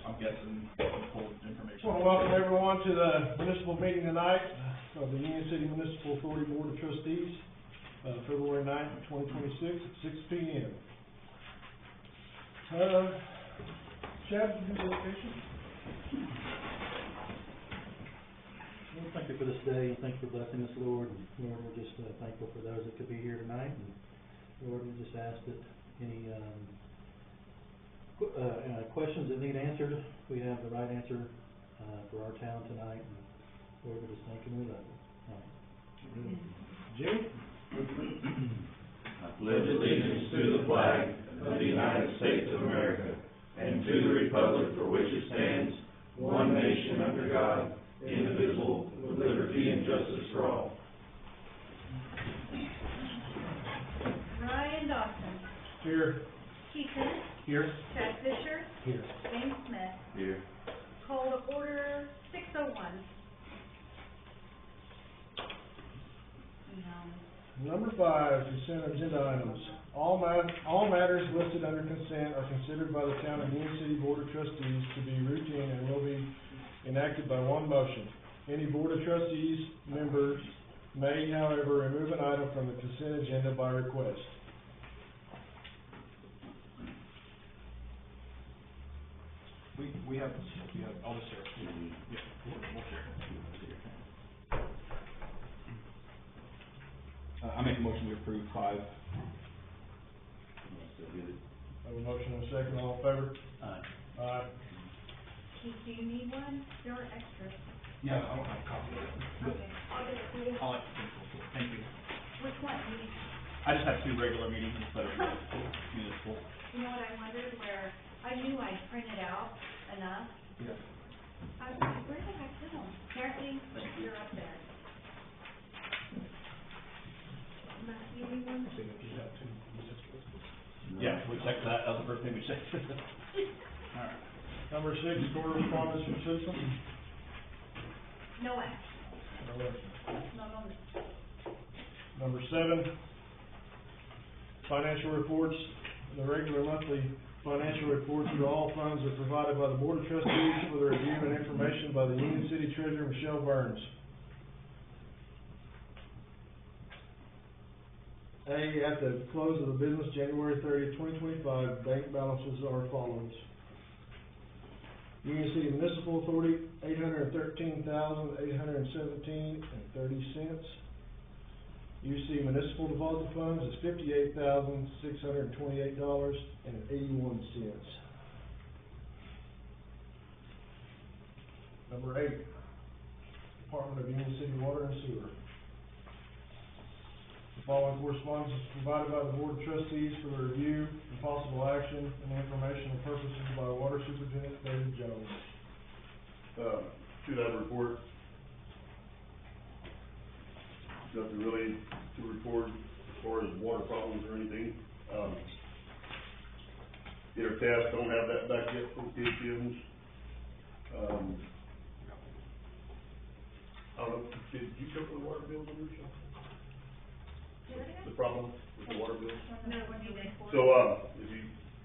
I'm guessing full information. I want to welcome everyone to the municipal meeting tonight of the Union City Municipal Authority Board of Trustees, February 9th, 2026 at 6 p.m. Chad, did you do the location? Well, thank you for this day, and thank you for blessing us, Lord. And Lord, we're just thankful for those that could be here tonight. And Lord, we just ask that any questions that need answered, we have the right answer for our town tonight. And Lord, we just thank you and we love you. Jim? I pledge allegiance to the flag of the United States of America and to the republic for which it stands, one nation under God, indivisible, with liberty and justice for all. Ryan Dawson. Here. Keith Bennett. Here. Chad Fisher. Here. James Smith. Here. Call to order 6:01. Number 5, consent agenda items. All matters listed under consent are considered by the Town of Union City Board of Trustees to be routine and will be enacted by one motion. Any Board of Trustees members may, however, remove an item from the consent agenda by request. We have all the share. Yeah, we'll share. I make a motion to approve 5. I have a motion and a second. All in favor? Aye. Aye. Keith, do you need one? There are extras. Yeah, I don't have a copy of it. Okay, I'll get it for you. I'll like to think so. Thank you. Which one? I just have 2 regular meetings instead of municipal. You know what I wondered, where I knew I'd printed out enough. Yeah. I was like, where did I put them? Apparently, they're up there. Matt, do you need one? Yeah, we checked that. That was the first thing we checked. All right. Number 6, correspondence from citizens. No action. No action. No. Number 7, financial reports. The regular monthly financial reports for all funds are provided by the Board of Trustees for the review and information by the Union City Treasurer, Michelle Burns. A, at the close of the business, January 30th, 2025, bank balances are as follows. Union City Municipal Authority, $813,817.30. UC Municipal Deposit Funds is $58,628.81. Number 8, Department of Union City Water and Sewer. The following correspondence is provided by the Board of Trustees for the review and possible action and informational purposes by Water Superintendent David Jones. To that report, nothing really to report as far as water problems or anything. Intercast don't have that back yet from KTMs. I don't know, did you cover the water bills on your show? The problem with the water bills? No, what do you need for? So, if you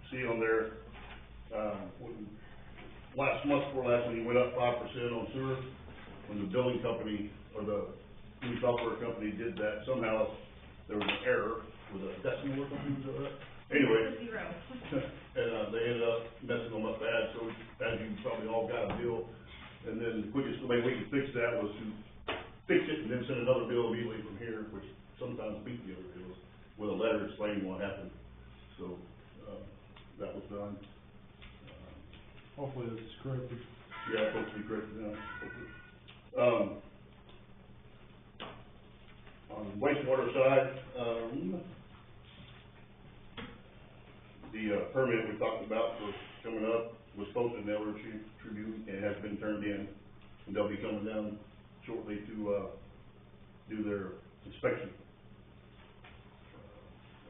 see on there, last month before last, when you went up 5% on sewer, when the billing company or the new software company did that, somehow there was an error with a decimal or something, is that right? Anyway, and they ended up messing them up bad, so as you probably all got a bill, and then the quickest way we could fix that was to fix it and then send another bill immediately from here, which sometimes beat the other bills, with a letter explaining what happened. So, that was done. Hopefully this is corrected. Yeah, it's supposed to be corrected now. On the wastewater side, the permit we talked about for coming up was posted in the Elder Tribune and has been turned in. And they'll be coming down shortly to do their inspection.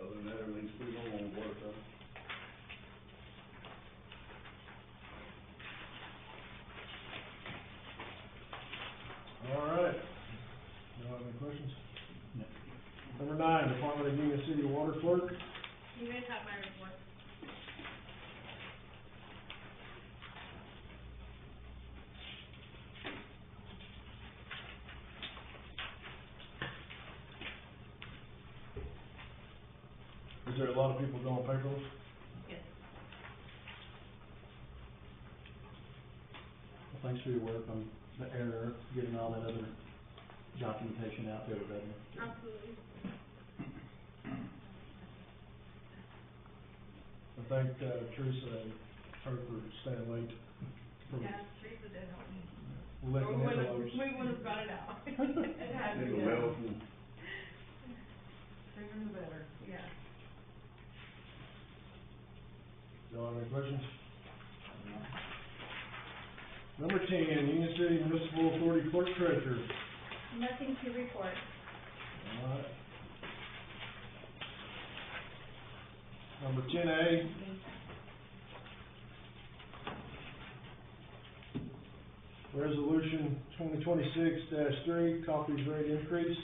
Other than that, everything's pretty normal on the water side. All right. You have any questions? No. Number 9, Department of Union City Water Clerk. You guys have my report. Is there a lot of people going paperless? Yes. Well, thanks for your work on the error, getting all that other documentation out to everybody. Absolutely. I thank Teresa and her for staying late. For Yeah, Teresa did help me. letting We envelopes. would have got it out. It had to In the be mail done. from Sooner the better, yeah. Y'all have any questions? Number 10, Union City Municipal Authority Clerk Treasurer. Nothing to report. All right. Number 10A, Resolution 2026-3, copies rate increase.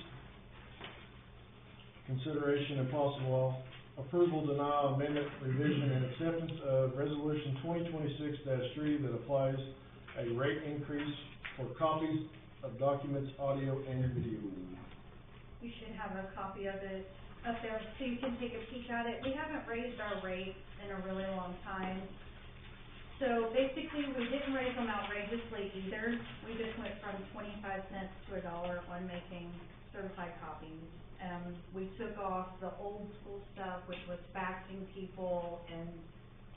Consideration and possible approval, denial, amendment, revision, and acceptance of Resolution 2026-3 that applies a rate increase for copies of documents, audio, and video. You should have a copy of it up there so you can take a peek at it. We haven't raised our rates in a really long time. So basically, we didn't raise them outrageously either. We just went from 25 cents to $1 on making certified copies. We took off the old school stuff, which was faxing people and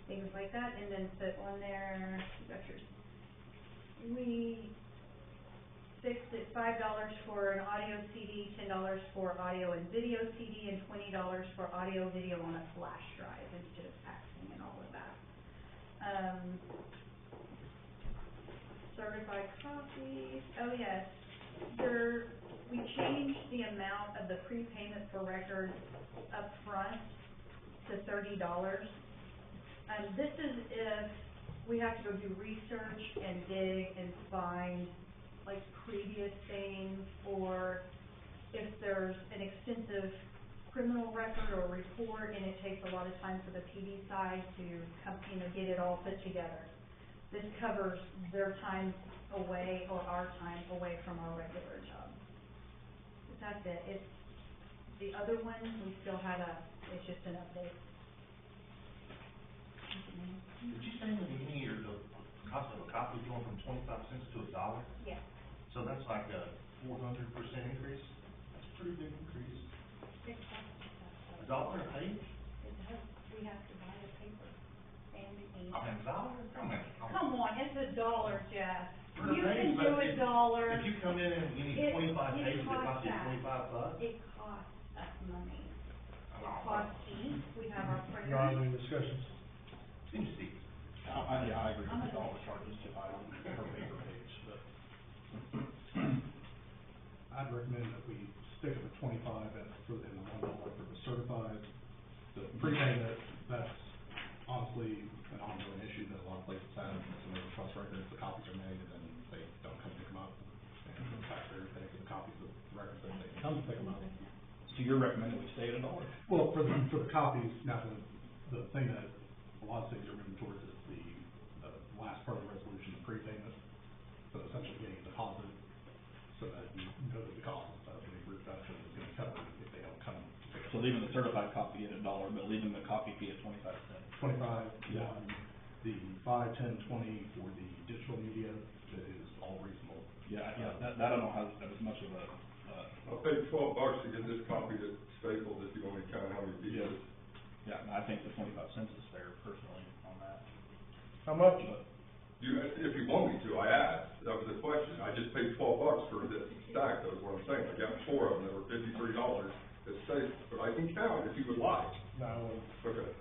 things like that, and then put on there, you got yours. We fixed it $5 for an audio CD, $10 for audio and video CD, and $20 for audio video on a flash drive instead of faxing and all of that. Certified copies, oh yes, we changed the amount of the prepayment for records up front to $30. This is if we have to go do research and dig and find like previous things, or if there's an extensive criminal record or report and it takes a lot of time for the PD side to come, get it all put together. This covers their time away or our time away from our regular job. But that's it. It's the other one, we still had it's just an update. Did you say in the beginning the cost of a copy is going from 25 cents to $1? Yeah. So that's like a 400% increase? That's a pretty big increase. It costs $1 a page? It does. We have to buy the paper and the ink. I mean, $1? Come on. Come on, it's $1, Jeff. For the You page, can but do if- $1. If you come in and you need It- 25 it pages, it costs costs you that. $25? It costs us money. It Oh, costs ink. We have our Y'all have printers. any discussions? Seems steep. I agree with the dollar charges too high on per paper page, but. I'd recommend that we stick with 25 and for the $1 for the certified. The prepayment, that's honestly an ongoing issue that a lot of places have. So there's trust records, the copies are made, and then they don't come pick them up. And the factor pays for the copies of the records that they come to pick them up. So you're recommending we stay at $1? Well, for the copies, now the thing that a lot of cities are moving towards is the last part of the resolution, the prepayment. So essentially getting a deposit so that you know that the cost of the reduction is gonna cover if they don't come to pick So up. leaving the certified copy at $1, but leaving the copy fee at 25 cents. 25, Yeah. the 5, 10, 20 for the digital media, that is all reasonable. Yeah, that I don't know has much of a, I'll pay $12 to get this copy to Staples if you want me to count how many pieces. yeah, I think the 25 cents is fair personally on that. How much? But If you want me to, I asked, that was the question, I just paid $12 for this stack, that's what I'm saying, I got 4 of them, that were $53 at Staples, but I can count if you would like. No, I wouldn't. Okay.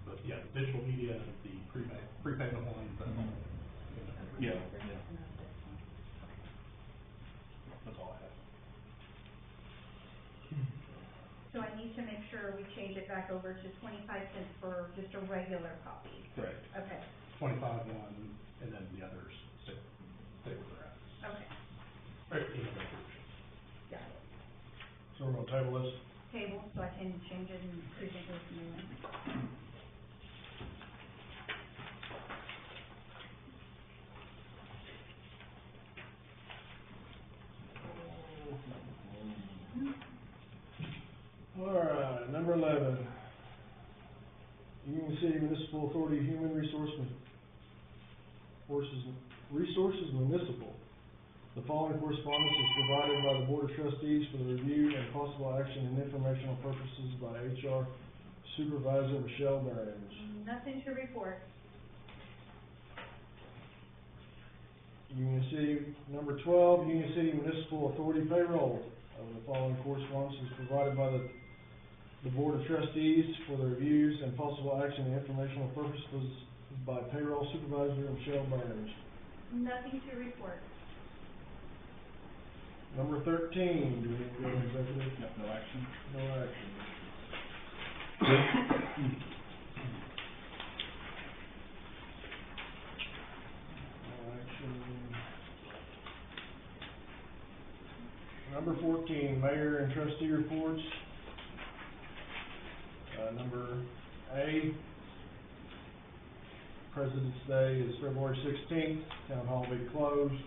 But yeah, the digital media, the prepayment ones, that's all. yeah. That's all I have. So I need to make sure we change it back over to 25 cents for just a regular copy. Correct. Okay, 25 one, and then the others stay where they're at. okay, Right, in the resolution. got it. So we're gonna table this? Table, so I can change it and present this new one. Municipal Authority Human Resources Municipal. The following correspondence is provided by the Board of Trustees for the review and possible action and informational purposes by HR Supervisor Michelle Burns. Nothing to report. Union City, number 12, Union City Municipal Authority payroll. The following correspondence is provided by the Board of Trustees for the reviews and possible action and informational purposes by Payroll Supervisor Michelle Burns. Nothing to report. Number 13, do we need to go to executive? No action. No action. No action. Number 14, Mayor and Trustee reports. Number A, President's Day is February 16th, Town Hall will be closed.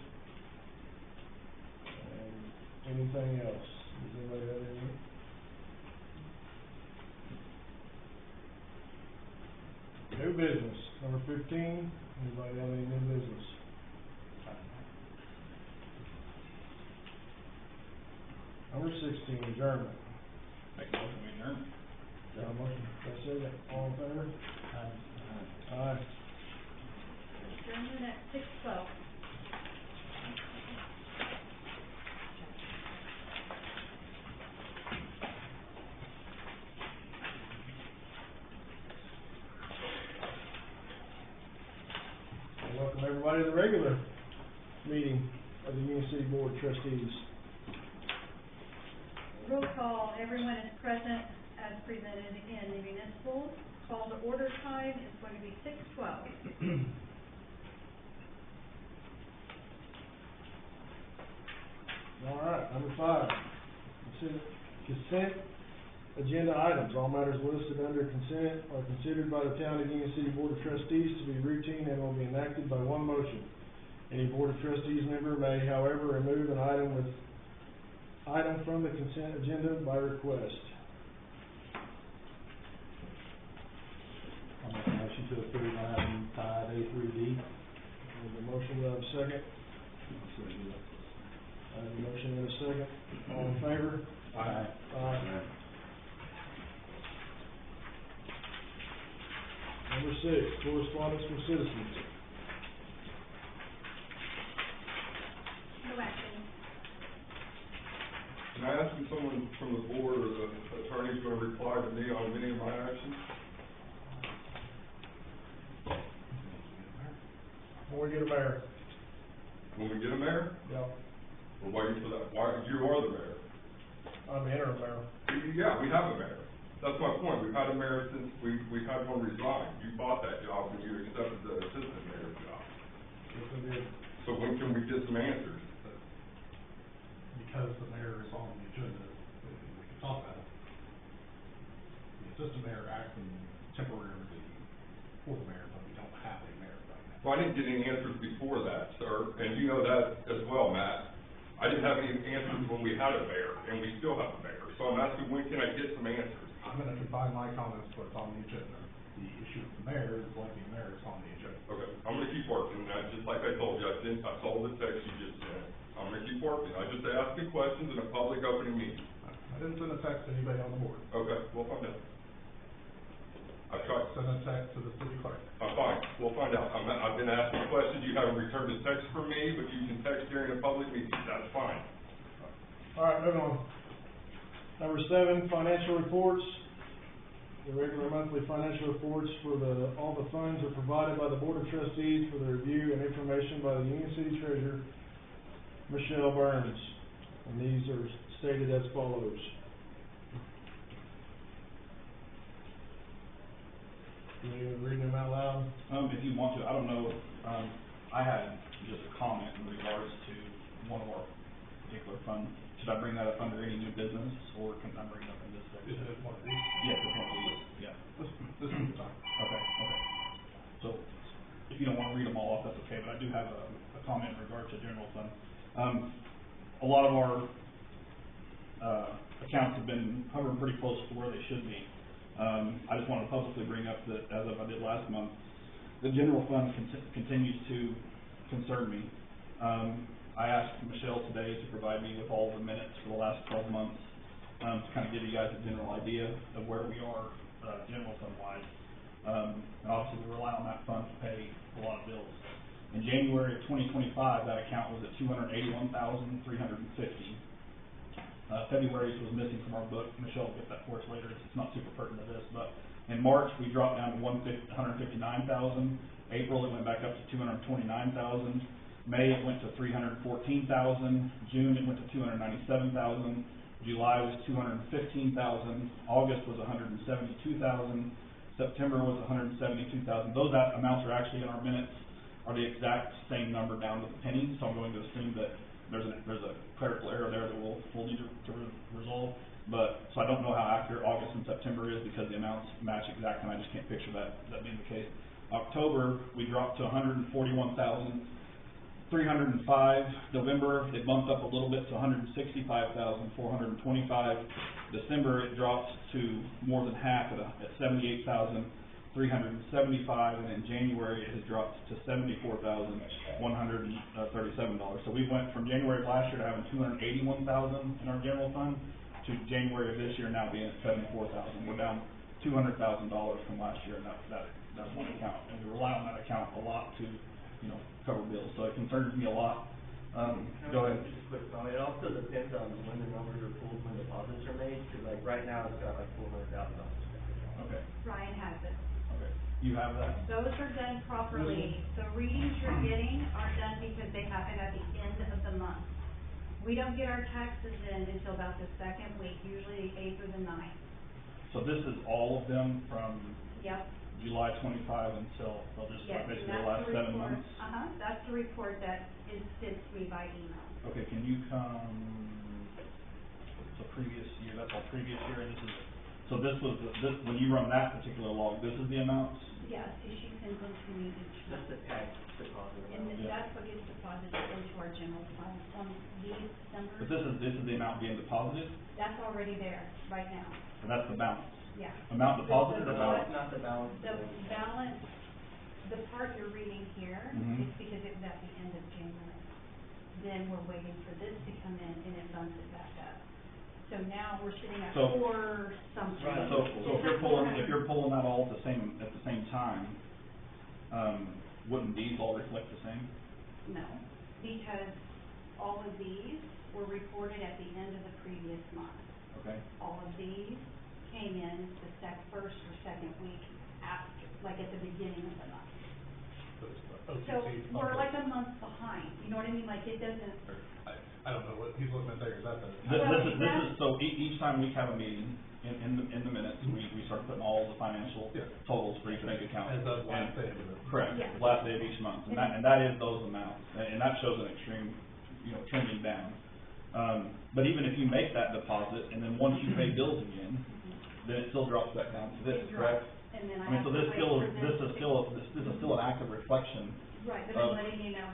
And anything else? Does anybody have anything? New business, number 15, anybody have any new business? Number 16, adjournment. Make a motion, we adjourn. Got a motion, got a second, all in favor? Aye. Adjournment at 6:12. Welcome everybody to the regular meeting of the Union City Board of Trustees. Roll call, everyone is present as presented in the municipal. Call to order time is going to be 6:12. All right, number 5, consent agenda items. All matters listed under consent are considered by the Town of Union City Board of Trustees to be routine and will be enacted by one motion. Any Board of Trustees member may, however, remove an item from the consent agenda by request. I'll make a motion to approve item 5A through D. There's a motion, do I have a second? I have a motion and a second. All in favor? Aye. Aye. Number 6, correspondence from citizens. No action. Can I ask if someone from the board or the attorney's gonna reply to me on any of my actions? When we get a mayor. When we get a mayor? Yeah. We're waiting for that. Why, you are the mayor. I'm the interim mayor. Yeah, we have a mayor. That's my point. We've had a mayor since we had one resign. You bought that job when you accepted the assistant mayor's job. Yes, I did. So when can we get some answers? Because the mayor is on the agenda, we can talk about it. The assistant mayor acting temporarily for the mayor, but we don't have a mayor right now. So I didn't get any answers before that, sir, and you know that as well, Matt. I didn't have any answers when we had a mayor, and we still have a mayor. So I'm asking, when can I get some answers? I'm gonna confine my comments to what's on the agenda. The issue with the mayor is what the mayor is on the agenda. Okay, I'm gonna keep working, just like I told you, I saw the text you just sent. I'm gonna keep working. I just asking questions in a public opening meeting. I didn't send a text to anybody on the board. Okay, we'll find out. I I tried, sent a text to the city clerk. fine, we'll find out. I've been asking questions, you haven't returned a text from me, but you can text during a public meeting, that's fine. All right, moving on. Number 7, financial reports. The regular monthly financial reports for all the funds are provided by the Board of Trustees for the review and information by the Union City Treasurer, Michelle Burns. And these are stated as follows. You need to read them out loud? If you want to, I don't know, I had just a comment in regards to one of our particular funds. Should I bring that up under any new business, or can I bring it up in this section? Is it one of these? Yes, it's one of these, yeah. This is the time. Okay. So, if you don't wanna read them all off, that's okay, but I do have a comment in regards to general fund. A lot of our, accounts have been hovering pretty close to where they should be. I just wanted to publicly bring up that, as I did last month, the general fund continues to concern me. I asked Michelle today to provide me with all the minutes for the last 12 months, to kind of give you guys a general idea of where we are, general fund wise. And obviously we rely on that fund to pay a lot of bills. In January of 2025, that account was at $281,350. February's was missing from our book. Michelle will get that for us later. It's not super pertinent to this, but in March, we dropped down to $159,000. April, it went back up to $229,000. May, it went to $314,000. June, it went to $297,000. July was $215,000. August was $172,000. September was $172,000. Those amounts are actually in our minutes, are the exact same number down to the penny, so I'm going to assume that there's a clerical error there that we'll need to resolve. But, so I don't know how accurate August and September is because the amounts match exactly, and I just can't picture that being the case. October, we dropped to $141,305. November, it bumped up a little bit to $165,425. December, it dropped to more than half at $78,375, and in January, it has dropped to $74,137. So we went from January of last year to having $281,000 in our general fund to January of this year now being at $74,000. We're down $200,000 from last year, and that's one account, and we rely on that account a lot to, cover bills, so it concerns me a lot. Go ahead. Just a quick comment, it also depends on when the numbers are pulled, when deposits are made, because like right now, it's got like $400,000. Okay, Ryan has it. okay. You have that? Those are done properly. The readings you're getting are done because they happen at the end of the month. We don't get our taxes in until about the second week, usually the 8th or the 9th. So this is all of them from Yep. July 25 until, Yes, basically and the last that's 7 report. months? That's the report that is sent to me by email. Okay, can you come, so previous year, that's all previous year, and this is, so this was, when you run that particular log, this is the amounts? Yes, she sends them to me each Just month. the tax deposit. And that's what gets deposited into our general fund on these numbers. But this is the amount being deposited, That's already there right now. and that's the balance? Yeah. Amount deposited or No, balance? it's not the balance. The balance, the part you're reading here Mhm. is because it was at the end of January. Then we're waiting for this to come in and it bumps it back up. So now we're sitting at So- 4 something. Right. So if you're pulling that all at the same time, wouldn't these all reflect the same? No, because all of these were reported at the end of the previous month. Okay, All of these came in the first or second week after, like at the beginning of the month. So we're like a month behind, you know what I mean? Like it doesn't, I don't know what he's looking at there, is that the? this is, so each time we have a meeting, in the minutes, we start putting all the financial Yeah. totals for each bank account. As of last And- day of the. Correct, Yeah. last day of each month, and that is those amounts, and that shows an extreme, trending down. But even if you make that deposit, and then once you pay bills again, then it still drops back down to this, it correct? drops, and then I I mean, have so to this wait still, for is- them this to is still an active reflection. Right, but I'm letting you know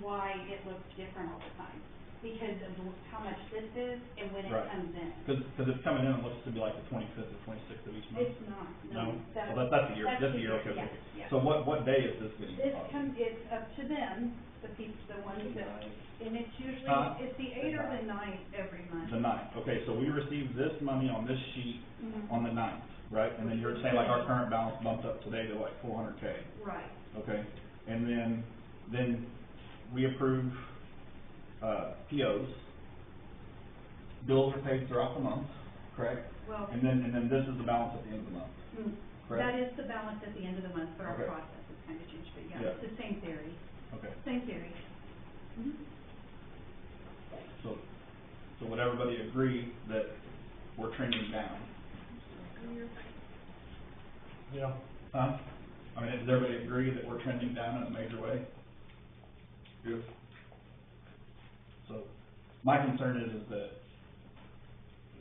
why it looks different all the time, because of how much this is and when it Right. comes in. Cause it's coming in, it looks to be like the 25th or 26th of each month. It's not, No? no. Oh, that's the year, That's that's the year, okay, yeah, okay. yeah. So what day is this getting It's deposited? it's up to them, the people, the ones that, and it's usually, Huh? it's the 8th or the 9th every month. The 9th, okay, so we received this money on this sheet Mhm. on the 9th, right? And then you're saying like our current balance bumped up today to like 400K, Right, okay? And then we approve, POs. Bills are paid throughout the month, correct? well, And then this is the balance at the end of the month, mm, correct? that is the balance at the end of the month, but our Okay. process is kind of changed, but yeah, Yeah. it's the same theory, Okay, same theory. Mhm. so would everybody agree that we're trending down? Yeah. Huh? I mean, does everybody agree that we're trending down in a major way? Yes. So, my concern is that,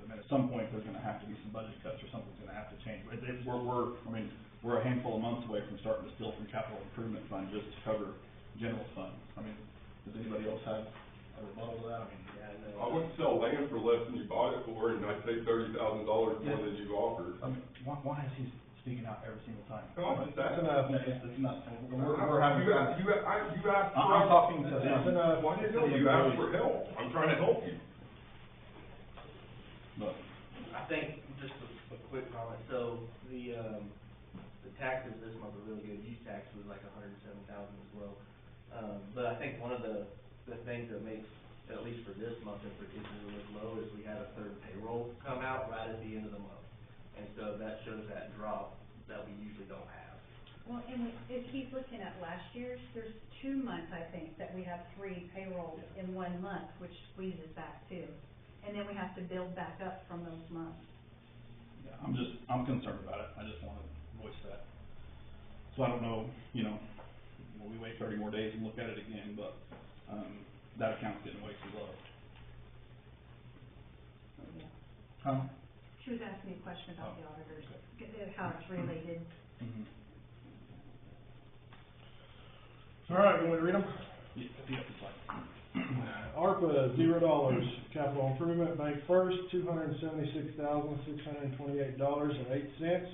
I mean, at some point, there's gonna have to be some budget cuts or something's gonna have to change. We're a handful of months away from starting to steal from capital improvement fund just to cover general funds. I mean, does anybody else have a rebuttal to that? I mean, Yeah, I I know. wouldn't sell land for less than you bought it for, and I'd take $30,000 more than you offered. I mean, why is he speaking out every single time? No, I'm just That's asking. enough. It's nuts. We're having. You asked for I'm help. talking to That's him. enough. Why did you ask for help? I'm trying to help you. But, I think, just a quick comment, so the taxes this month are really good, use tax was like $107,000 as well. But I think one of the things that makes, at least for this month in particular, look low is we had a third payroll come out right at the end of the month. And so that shows that drop that we usually don't have. Well, and if he's looking at last year's, there's 2 months, I think, that we have 3 payrolls in 1 month, which squeezes that too. And then we have to build back up from those months. yeah, I'm concerned about it. I just want to voice that. So I don't know, will we wait 30 more days and look at it again, but, that account's getting way too low. Huh? She was asking me a question about the Oh. auditors, how it's related. Mm-hmm. All right, you want me to read them? Yeah, it's like, ARPA, $0, capital improvement, Bank First, $276,628.08.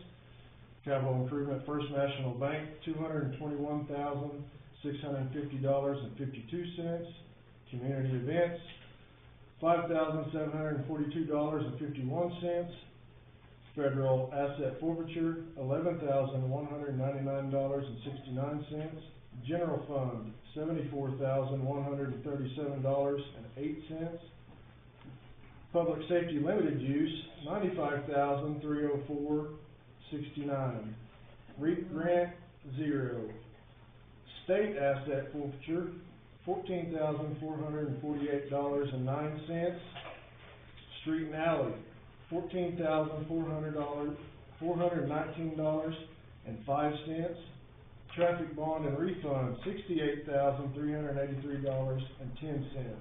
Capital improvement, First National Bank, $221,650.52. Community events, $5,742.51. Federal asset forfeiture, $11,199.69. General fund, $74,137.08. Public safety limited use, $95,304.69. REAP grant, 0. State asset forfeiture, $14,448.09. Street and alley, $14,419.05. Traffic bond and refund, $68,383.10.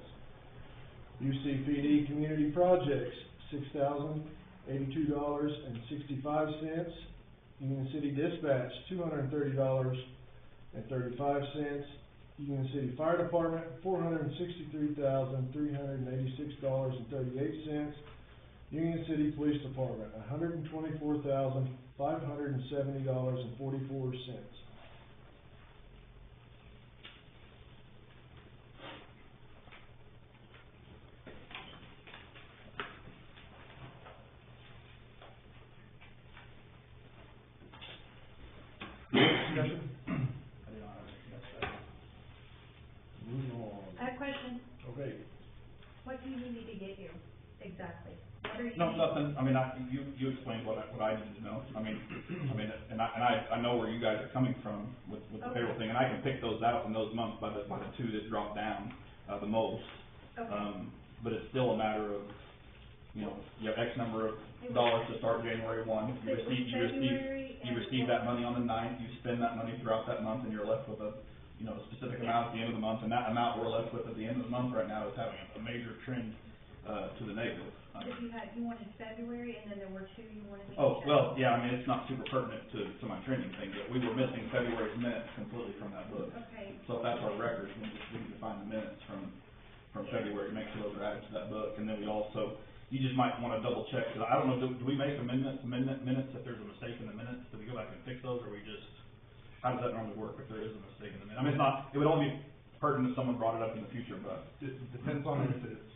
UCPD community projects, $6,082.65. Union City dispatch, $230.35. Union City Fire Department, $463,386.38. Union City Police Department, $124,570.44. Discussion? I didn't know how to that's that. Move on. I have a question. Okay. What do you need me to get you exactly? What are you? No, nothing, I mean, you explained what I needed to know, and I know where you guys are coming from with the Okay. payroll thing, and I can pick those out in those months by the 2 that dropped down, the most. Okay. But it's still a matter of, you have X number of dollars to start January 1, So it was February you and receive that money on the 9th, you spend that money throughout that month, and you're left with a specific amount at the end of the month, and that amount we're left with at the end of the month right now is having a major trend, to the negative. But you wanted February, and then there were 2 you wanted me to Oh, check? well, yeah, I mean, it's not super pertinent to my trending thing, but we were missing February's minutes completely from that book. Okay. So if that's our records, we need to find the minutes from February, make sure those are added to that book, and then we also, you just might wanna double check, cause I don't know, do we make minutes if there's a mistake in the minutes, do we go back and fix those, or we just, how does that normally work if there is a mistake in the minutes? I mean, it's not, it would only be pertinent if someone brought it up in the future, but. It depends on if it's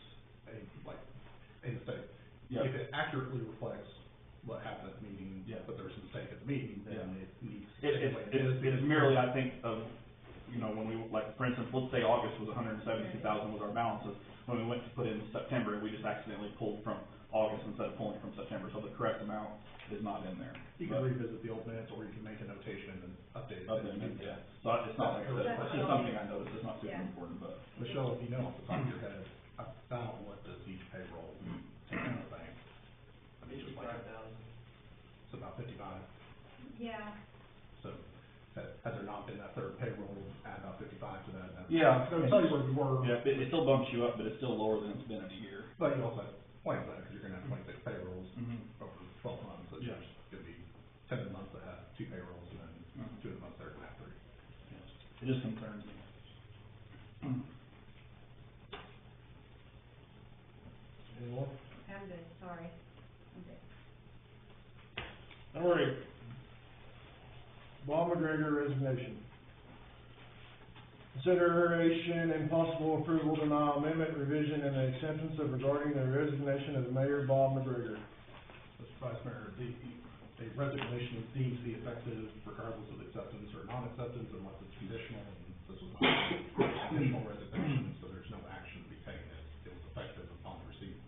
a mistake. Yeah. If it accurately reflects what happened at the meeting, Yeah. but there's a mistake at the meeting, then Yeah. it needs to stay the way it is. It is merely, I think, of, when we, like, for instance, let's say August was $172,000 was our balances. When we went to put in September, we just accidentally pulled from August instead of pulling from September, so the correct amount is not in there. You can revisit the old minutes, or you can make a notation and then update it. Yeah, so it's not, like I said, it's just something I noticed, it's not super Yeah. important, but. Michelle, if you know off the top of your head, about what does each payroll take out of the bank? I mean, just like, 55,000. it's about 55. Yeah. So, has there not been that third payroll, add about 55 to that? Yeah. So, tell you where we were. Yeah, it still bumps you up, but it's still lower than it's been in a year. But you also have plans that, because you're gonna have 26 payrolls Mhm. over 12 months, so Yeah. there's gonna be 10 of the months that have 2 payrolls, and then Mhm. 2 of the months that are gonna have 3. It just concerns me. McGregor resignation. Consideration and possible approval, denial, amendment, revision, and the acceptance of regarding the resignation of the Mayor Bob McGregor. Mr. Vice Mayor, a resignation is deemed to be effective regardless of acceptance or non-acceptance unless it's conditional, and this was not a conditional resignation, so there's no action to be taken. It was effective upon receipt.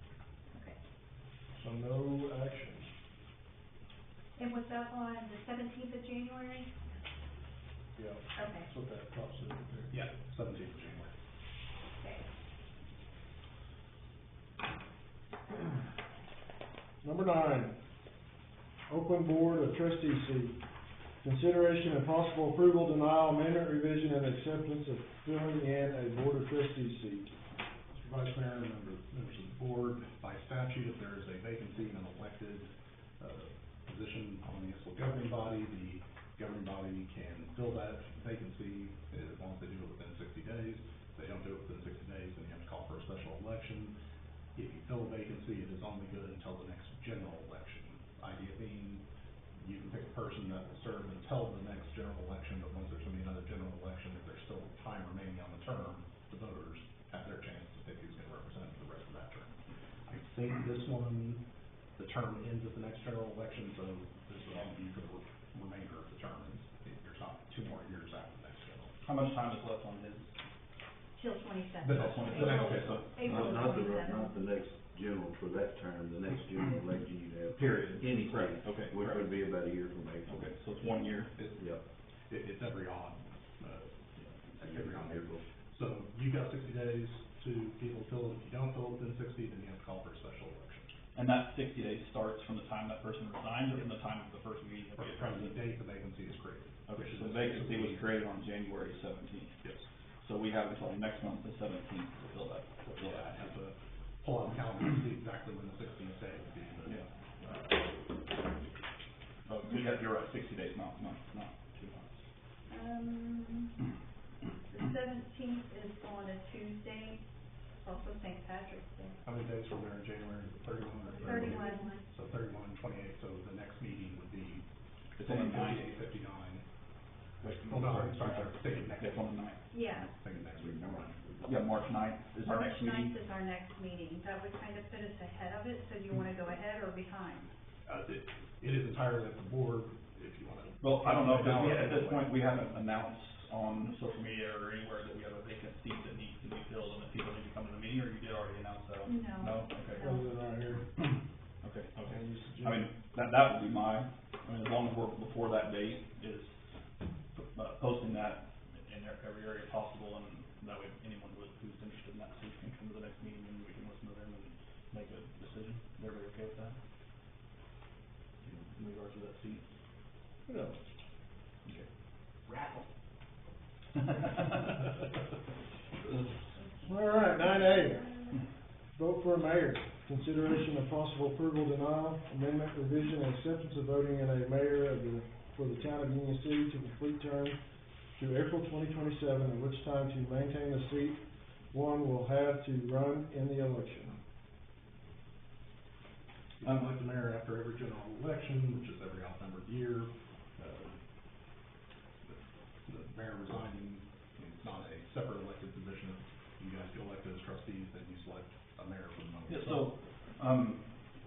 Okay. So no action. And was that on the 17th of January? Yeah. Okay. That's what that top said right there. Yeah, 17th of January. Okay. Number 9, open Board of Trustees seat. Consideration and possible approval, denial, amendment, revision, and acceptance of filling in a Board of Trustees seat. Mr. Vice Mayor, members of the board, by statute, if there is a vacancy in an elected, position on the municipal governing body, the governing body can fill that vacancy as long as they do it within 60 days. If they don't do it within 60 days, then you have to call for a special election. If you fill a vacancy, it is only good until the next general election. Idea being, you can pick a person that will serve until the next general election, but once there's gonna be another general election, if there's still time remaining on the term, the voters have their chance to pick who's gonna represent the rest of that term. I think this one, the term ends at the next general election, so this will all be for the remainder of the term. There's not 2 more years after the next general. How much time is left on his? Till 27th. The next one, okay, so, April Not the 27th. next general for that term, the next general election you have. Period. Any Correct. seat, Okay, which correct. would be about a year from April. Okay, so it's 1 year. Yep. it's every odd, every odd year. April. So you've got 60 days to be able to fill it. If you don't fill it within 60, then you have to call for a special election. And that 60 days starts from the time that person resigns or from the time of the first meeting of the From the president? date the vacancy is created. Okay, which is so the vacancy was created on January 17th. Yes. So we have until next month, the 17th, to fill that. Yeah, I'd have to pull out the calendar to see exactly when the 16th day would be, but, Yeah. Oh, you're right, 60 days, not 2 months. The 17th is on a Tuesday, it's also St. Patrick's Day. how many days were there in January? 31 or 31. So 31 and 28, so the next meeting would be It's on the 58, 9th. 59. Wait, Hold on, sorry, thinking next, It's on the 9th. Yeah. thinking next week, never mind. Yeah, March 9th is our next meeting. March 9th is our next meeting. That would kind of put us ahead of it, so do you want to go ahead or behind? It is entirely up to the board if you want to. Well, I don't know, because at this point, we haven't announced on social media or anywhere that we have a vacant seat that needs to be filled and that people need to come to the meeting, or you did already announce that? No. No? Okay. No. Other than right here. Okay, okay. And use the I mean, that would be as long as we're before that date, is posting that in every area possible, and that way anyone who's interested in that seat can come to the next meeting and we can listen to them and make a decision. Is everybody okay with that? In regards to that seat? No. Okay. Raffle. All right, 9A, vote for a mayor. Consideration of possible approval, denial, amendment, revision, and acceptance of voting in a mayor for the town of Union City to complete term through April 2027, at which time to maintain the seat one will have to run in the election. You elect the mayor after every general election, which is every odd-numbered year. The mayor resigning is not a separate elected position. You guys get elected as trustees, then you select a mayor from among Yeah, yourself. so,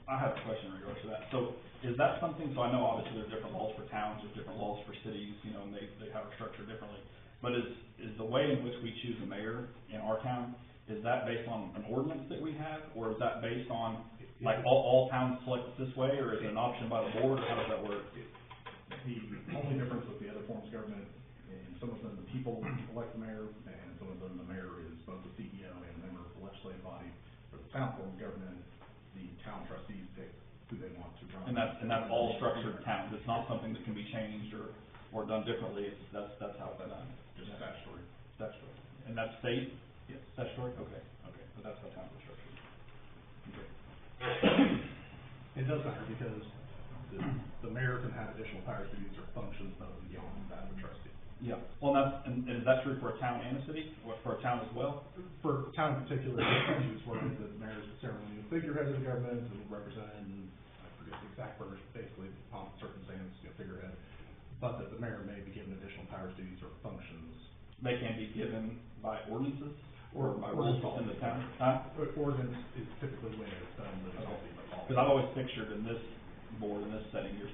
I have a question in regards to that. So, is that something, so I know obviously there's different laws for towns, there's different laws for cities, and they have a structure differently. But is the way in which we choose a mayor in our town, is that based on an ordinance that we have, or is that based on, like, all towns select it this way, or is it an option by the board, or how does that work? The only difference with the other forms of government, in some of them, the people elect the mayor, and some of them, the mayor is both the CEO and a member of the legislative body. For the town form of government, the town trustees pick who they want to run. And that's all structured towns, it's not something that can be changed or done differently, that's how it's done. Just statutory. Statutory. And that's state? Yes. Statutory, okay, so that's how towns are structured. Okay. It does matter because the mayor can have additional powers, duties, or functions above and beyond that of a trustee. Yeah, well, and is that true for a town and a city, or for a town as well? For town in particular, issues where the mayor is the ceremonial figurehead of the government and represent, I forget the exact version, basically, upon circumstance, figurehead. but that the mayor may be given additional powers, duties, or functions. They can be given by ordinances or by Or rules policy. within the town, huh? Ordinance is typically when it's done, but it's also by policy. Because I've always pictured in this board, in this setting, you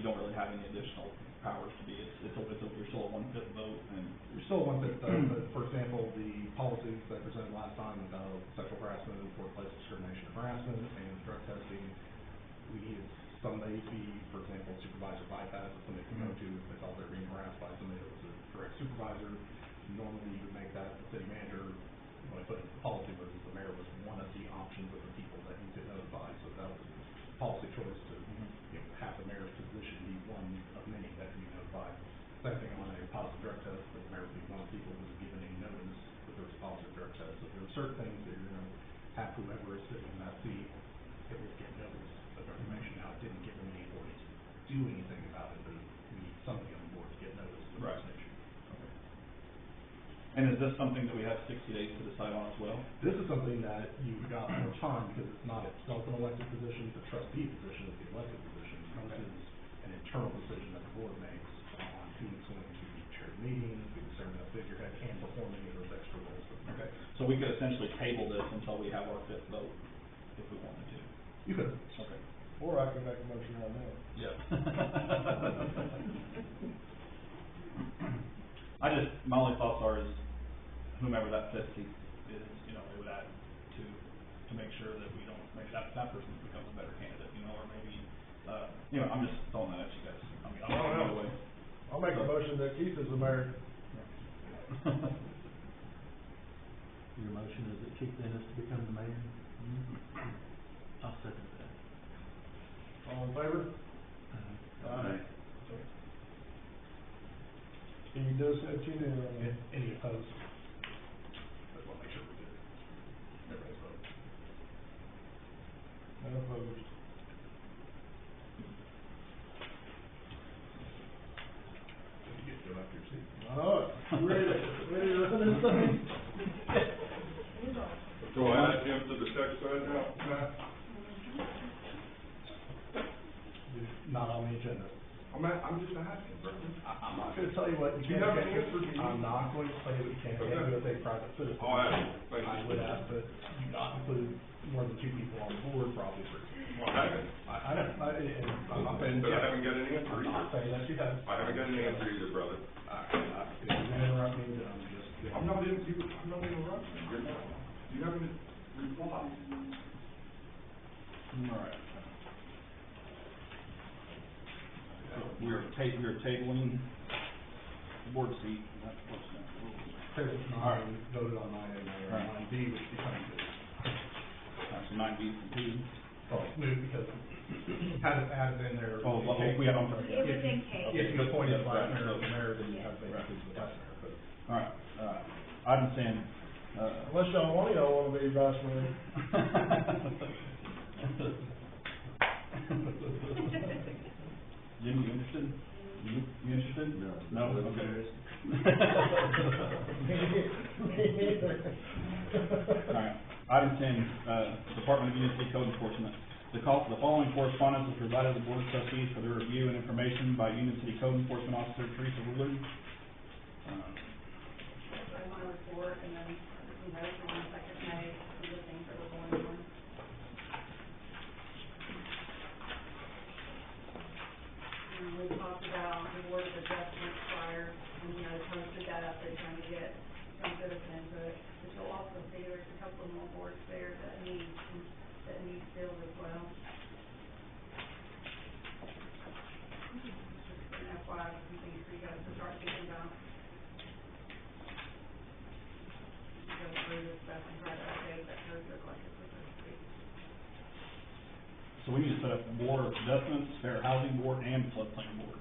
don't really have any additional powers to be, you're still a one-fifth vote, and You're still one that, but for example, the policies that I presented last time about sexual harassment, workplace discrimination and harassment, and drug testing, we needed, some may be, for example, supervisor bypass that somebody can go to if they felt they're being harassed by somebody that was a direct supervisor. Normally, you would make that the city manager, when I put it in the policy versus the mayor was one of the options of the people that you could notify, so that was a policy choice to, have the mayor's position be one of many that can be notified. Same thing on a positive drug test, the mayor would be one of the people who was given a notice that there was a positive drug test. So there are certain things that you're gonna have whoever is sitting in that seat, it will get notice of information. Now, it didn't give them the authority to do anything about it, but we need somebody on board to get notice of Right. this issue. And is this something that we have 60 days to decide on as well? This is something that you've got more time, because it's not itself an elected position, the trustee position is the elected position. This is an internal decision that the board makes on who's going to chair the meetings, who's serving as figurehead, and perform any of those extra roles. Okay, so we could essentially table this until we have our fifth vote, if we wanted to. You could. Okay. Or I can make a motion right now. Yeah. My only thoughts are is whomever that fifth seat is, it would add to make sure that we don't, maybe that person becomes a better candidate, or maybe, I'm just throwing that at you guys. I mean, I'm not going away. I'll make a motion that Keith is the mayor. Your motion is that Chief Dennis to become the mayor? I'll second that. All in favor? Aye. Can you do that, you know, Any opposed? But we'll make sure we do. Everybody's vote. none opposed. Did you get to go back to your seat? All right, ready to run this thing? So I add him to the text side now? Not on the agenda. I'm just asking, bro. I'm not gonna tell you what you Do you can have and an can't answer? do. I'm not going to tell you what you can and can't do as a private citizen. I'll ask you. Thank you. I would ask that you not include more than two people on the board, probably three. Well, I haven't. I don't, and I'm not saying. But I haven't got an answer I'm not either. saying that you have. I haven't got an answer either, brother. If you're gonna interrupt me, then I'm just. I'm not interrupting. You're not. You haven't replied. All right. We are tabling the board seat, that's what's next. Table nine, voted on 9A, Right. 9B, which becomes it. So 9B from 2. Well, it's moved because had it added in there. Oh, well, we have, I'm sorry. It was in case. If you appointed vice Right. mayor as mayor, then you have vacancies with vice mayor, but. All right, item 10, Unless y'all wanna be vice mayor. Jim, you interested? You interested? No. No? Okay. All right, item 10, Department of Union City Code Enforcement. The following correspondence is provided to the Board of Trustees for their review and information by Union City Code Enforcement Officer Teresa Woodard. I want to report, and then some notes on second page, some of the things that were going on. And we talked about the Board of Adjustment prior, and, posted that up there, trying to get some citizen input. But you'll also see there's a couple more boards there that need filled as well. Just an FYI, some things for you guys to start thinking about. Go through this stuff and try to update that code look like it's supposed to be. So we need to set up a Board of Adjustments, Fair Housing Board, and Floodplain Board.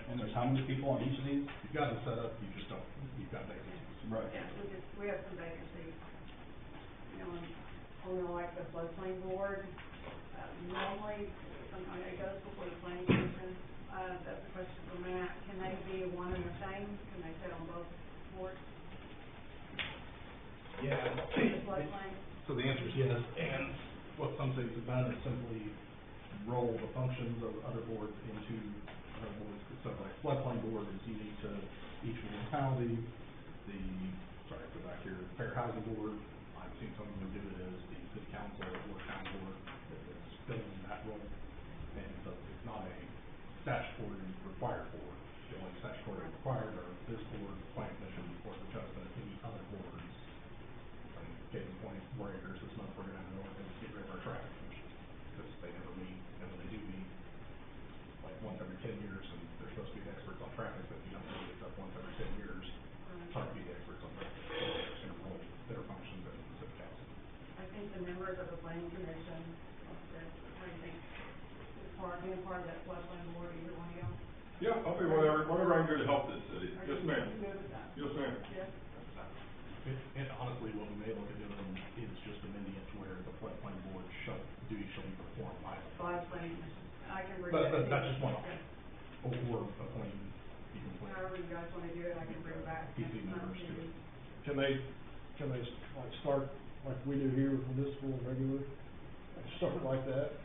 And there's how many people on each of these? You've got it set up, you just don't, you've got vacancies. Right. Yeah, we have some vacancies. On like the floodplain board, normally, sometimes it goes before the planning commission. That's a question for Matt. Can they be one and the same? Can they sit on both boards? Yeah. The floodplain? So the answer is yes, and what some cities have done is simply roll the functions of other boards into other boards, so like floodplain board is unique to each municipality. The, sorry, go back here, fair housing board, I've seen some of them do it as the city council or town board, it's filling that role. And so it's not a statutory required board, the only statutory required are this board, planning commission, board of adjustment, any other boards. Like, case in point, Warriors, this month we're gonna have an ordinance to get rid of our traffic commission, because they never meet, and when they do meet, like once every 10 years, and they're supposed to be the experts on traffic, but you don't meet except once every 10 years, it's hard to be the experts on traffic, so it's gonna roll their functions in the city council. I think the members of the planning commission, what do you think? Being part of that floodplain board, either one of y'all? Yeah, I'll do whatever I can do to help this city. Yes, ma'am. Good with that? Yes, ma'am. Yes. And honestly, what we may look at doing is just amending it to where the floodplain board duties shall be performed by the. By the planning commission, I can bring But that. that's just one Okay. option. Or appointing, you can appoint. However you guys wanna do it, I can bring back. PC next month members too. meeting. Can they like start like we do here with municipal regular? Start like that?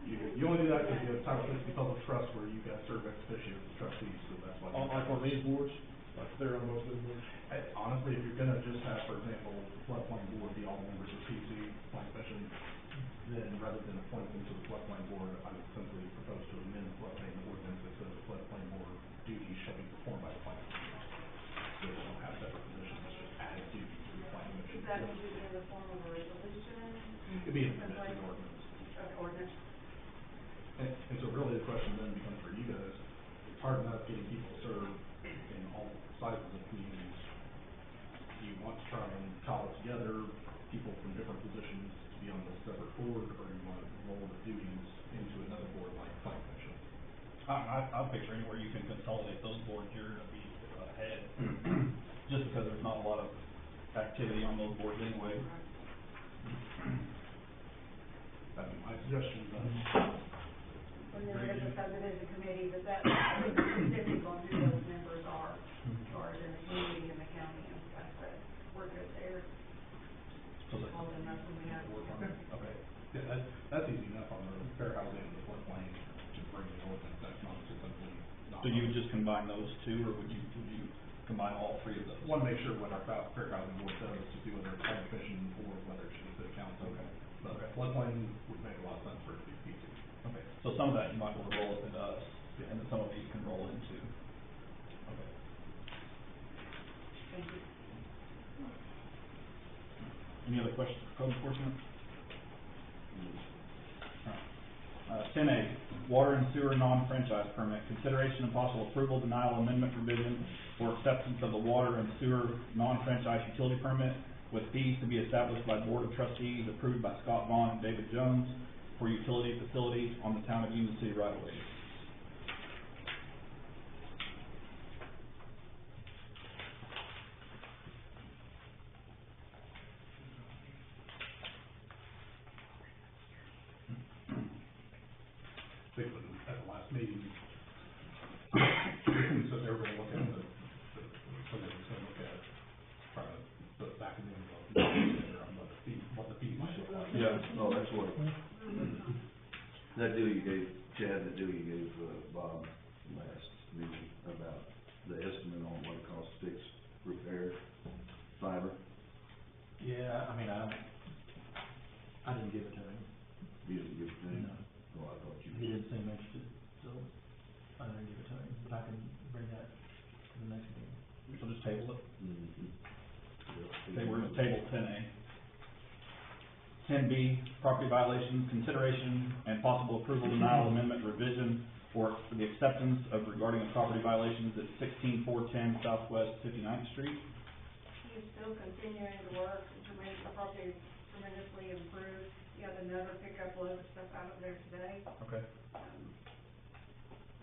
You only do that because you have Title 60 public trust where you guys serve ex officio as trustees, so that's why. Like on these boards? Like they're on most of these boards? Honestly, if you're gonna just have, for example, floodplain board be all members of PC, planning commission, then rather than appoint them to the floodplain board, I would simply propose to amend the floodplain ordinance that says the floodplain board duties shall be performed by the planning commission. So they don't have separate positions, it's just added duties to the planning commission. Is that usually in the form of a resolution? It'd be an amendment to the ordinance. Ordinance? And so really the question then becomes for you guys, it's hard enough getting people to serve in all sizes of communities. Do you want to try and cobble together people from different positions to be on this separate board, or do you want to roll the duties into another board like planning commission? I'll picture anywhere you can consolidate those boards, you're gonna be ahead, just because there's not a lot of activity on those boards anyway. That'd be my suggestion, And there is a subdivision committee, but that's specific on who those members are, as far as in the community and the county and stuff, but we're good there. So that- All the enough when we have. Okay. Yeah, that's easy enough on the fair housing and the floodplain to bring the ordinance, that's not just simply not. So you would just combine those two, or would you combine all three of those? Want to make sure what our fair housing board does to do whether it's planning commission or whether it's the city council. Okay. But Okay. floodplain would make a lot of sense for it to be PC. Okay, so some of that you might want to roll up into us, and then some of it you can roll into. Okay. Thank you. Any other questions for code enforcement? Alright. 10A, water and sewer non-franchise permit, consideration and possible approval, denial, amendment, revision, or acceptance of the water and sewer non-franchise utility permit with fees to be established by Board of Trustees, approved by Scott Vaughn and David Jones for utility facilities on the town of Union City right of way. I think at the last meeting, so they were gonna look at somebody was gonna look at, try to put back in the on what the fee might look like. Yeah, no, that's what, that deal you gave, Chad, the deal you gave, Bob last meeting about the estimate on what it costs to fix, repair fiber. Yeah, I mean, I didn't give it to him. You didn't give it to him? No. Oh, I thought you He did. didn't seem interested, so I didn't give it to him, but I can bring that to the next meeting. So just table it. Mhm. Okay, we're gonna table 10A. 10B, property violations, consideration and possible approval, denial, amendment, revision, or for the acceptance of regarding the property violations at 16410 Southwest 59th Street. He's still continuing to work, the property is tremendously improved. He had another pickup load of stuff out of there today. Okay.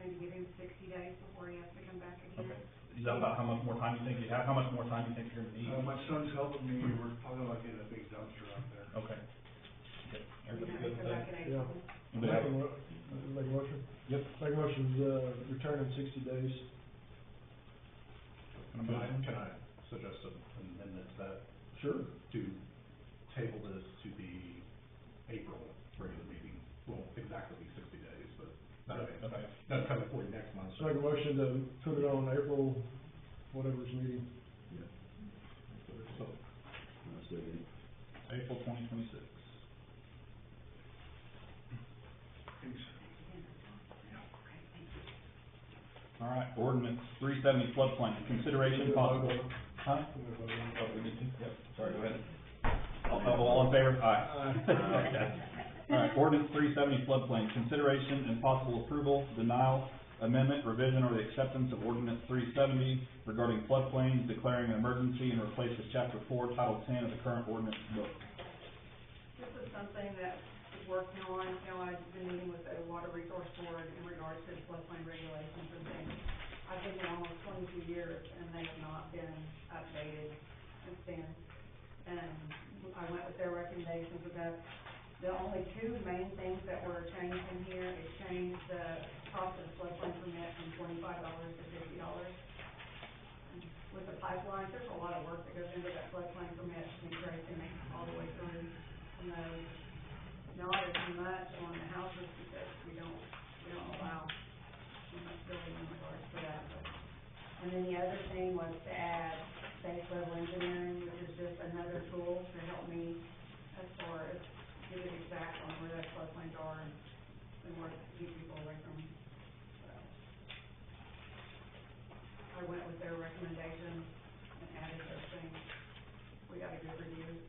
Maybe give him 60 days before he has to come back again. Okay. Is that about how much more time you think you have? How much more time you think you're gonna need? My son's helping me, we're talking about getting a big dumpster out there. Okay. Okay. He's Everybody gonna good come with back that? in April. Anybody have- Make a motion? Yep. Make a motion, return in 60 days. Can I suggest an amendment to that? Sure. To table this to the April regular meeting, well, exactly be 60 days, but Okay. That's coming for you next month. So make a motion to put it on April, whatever's meeting. So, April 2026. All right, ordinance 370 floodplain, consideration possible. Huh? Oh, we need to, yep, sorry, go ahead. All in favor? Aye. Okay. All right, ordinance 370 floodplain, consideration and possible approval, denial, amendment, revision, or the acceptance of ordinance 370 regarding floodplains, declaring an emergency and replace with chapter 4, title 10 of the current ordinance book. This is something that we're working on, I've been meeting with the Water Resource Board in regards to floodplain regulations and things. I've been here almost 22 years, and they have not been updated since then. And I went with their recommendations of that. The only two main things that were changed in here is change the cost of the floodplain permit from $25 to $50. With the pipelines, there's a lot of work that goes into that floodplain permit, and tracing it all the way through. Not as much on the houses because we don't allow too much building in regards to that. And then the other thing was to add base level engineering, which is just another tool to help me as far as get it exact on where those floodplains are and where to keep people away from them. So I went with their recommendation and added those things. We got a good review.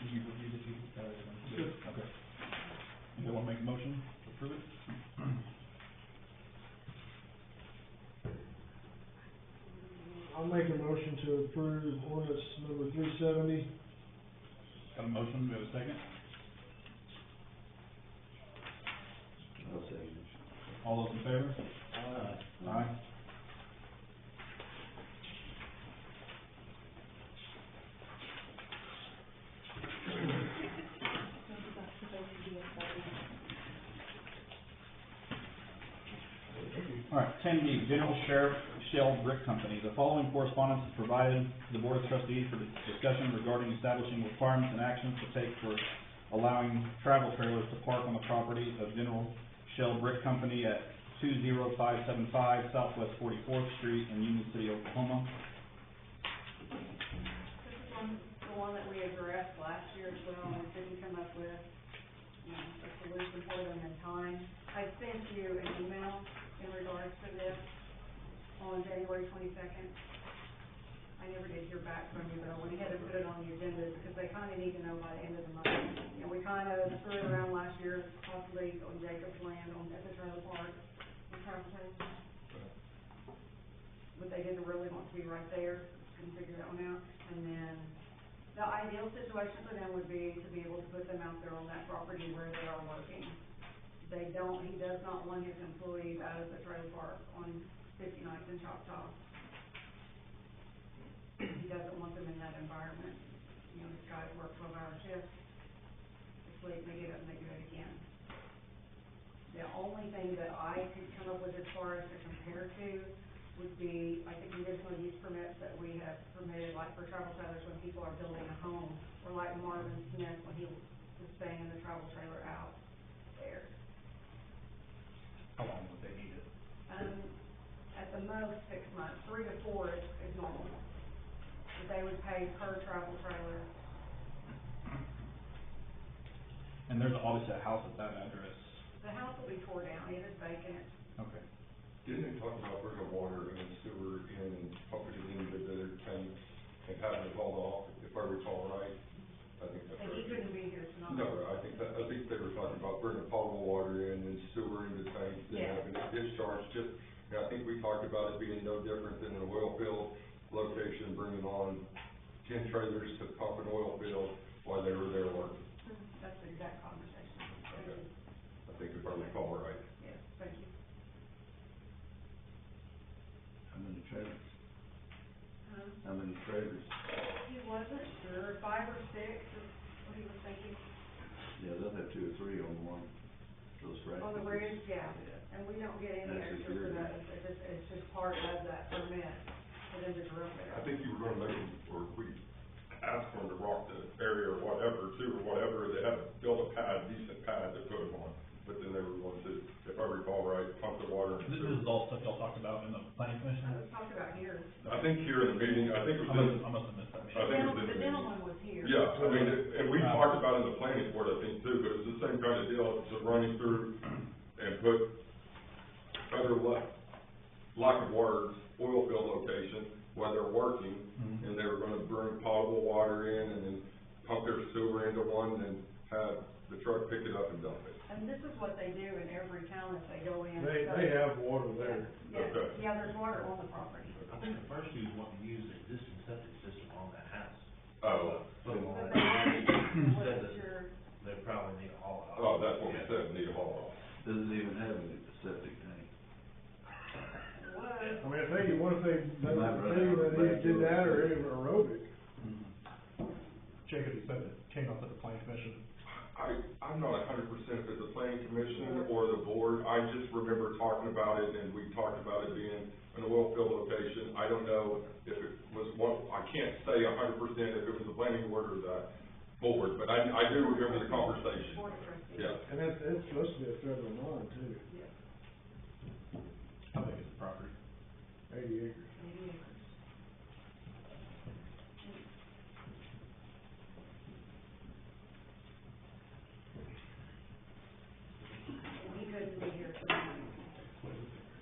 Did you review this? Good. Okay. Anybody want to make a motion to approve it? I'll make a motion to approve ordinance number 370. Got a motion, do we have a second? I'll second. All those in favor? Aye. All right, 10D, General Sheriff Shell Brick Company. The following correspondence is provided to the Board of Trustees for discussion regarding establishing requirements and actions to take for allowing travel trailers to park on the property of General Shell Brick Company at 20575 Southwest 44th Street in Union City, Oklahoma. This is the one that we addressed last year as well, and didn't come up with, a solution for them in time. I sent you an email in regards to this on January 22nd. I never did hear back from you, but I went ahead and put it on the agenda because they kind of need to know by the end of the month. We kind of threw it around last year, possibly on Jacob's land, at the trailer park, on transportation. But they didn't really want to be right there, couldn't figure that one out. And then the ideal situation for them would be to be able to put them out there on that property where they are working. He does not want his employees out of the trailer park on 59th and Choctaw. He doesn't want them in that environment. These guys work 12-hour shifts, they sleep, they get up and they do it again. The only thing that I could come up with as far as to compare to would be, I think, conditional use permits that we have permitted, like for travel trailers when people are building a home, or like Marvin Smith when he was staying in the travel trailer out there. How long would they need it? At the most 6 months, 3 to 4 is normal. But they would pay per travel trailer. And there's obviously a house at that address. The house will be tore down, it is vacant. Okay. Didn't they talk about bringing water and sewer in and pumping it into their tanks and having it hauled off, if I recall right? I think that's And right. he couldn't be here tonight. No, I think they were talking about bringing potable water in and sewer into tanks, then Yeah. having it discharged, I think we talked about it being no different than an oil field location, bringing on 10 trailers to pump an oil field while they were there working. That's the exact conversation. Okay. I think if I recall right. Yes, thank you. How many trailers? Huh? How many trailers? He wasn't sure, 5 or 6 is what he was thinking. Yeah, they'll have 2 or 3 on one, those racks. On the ridge, yeah, and we don't get any That's extra for security. those, it's just part of that permit for them to drill there. I think you were gonna make them, or we, ask for them to rock the area or whatever too, or whatever, they had to build a pad, decent pad to put them on. But then they were going to, if I recall right, pump the water. This is all stuff y'all talked about in the planning commission? It was talked about here. I think here in the meeting, I think it was I must have missed that I meeting. think it was in The dental one was here. Yeah, I mean, and we talked about it in the planning board, I think, too, but it's the same kind of deal, to running through and put other lack of words, oil field location, while they're working, and they were gonna bring potable water in and then pump their sewer into one and have the truck pick it up and dump it. And this is what they do in every town if they go in. They have water there. Yeah, Okay. yeah, there's water on the property. I think at first he was wanting to use the existing septic system on that house. Oh, But But they said wasn't that sure. they probably need to haul it off. oh, that's what we said, need a haul off. Does it even have a septic tank? It was. I mean, if they, what if they Might run either out of did that or any aerobic? Jacob, you said it came up at the planning commission. I'm not 100% if it's the planning commission or the board, I just remember talking about it, and we talked about it being an oil field location. I don't know if it was one, I can't say 100% if it was the planning board or the board, but I do remember the conversation. Board of Trustees. Yeah. And it's supposed to be a federal law too, Yes, How big is the property? 80 acres. 80 acres. And he couldn't be here tonight.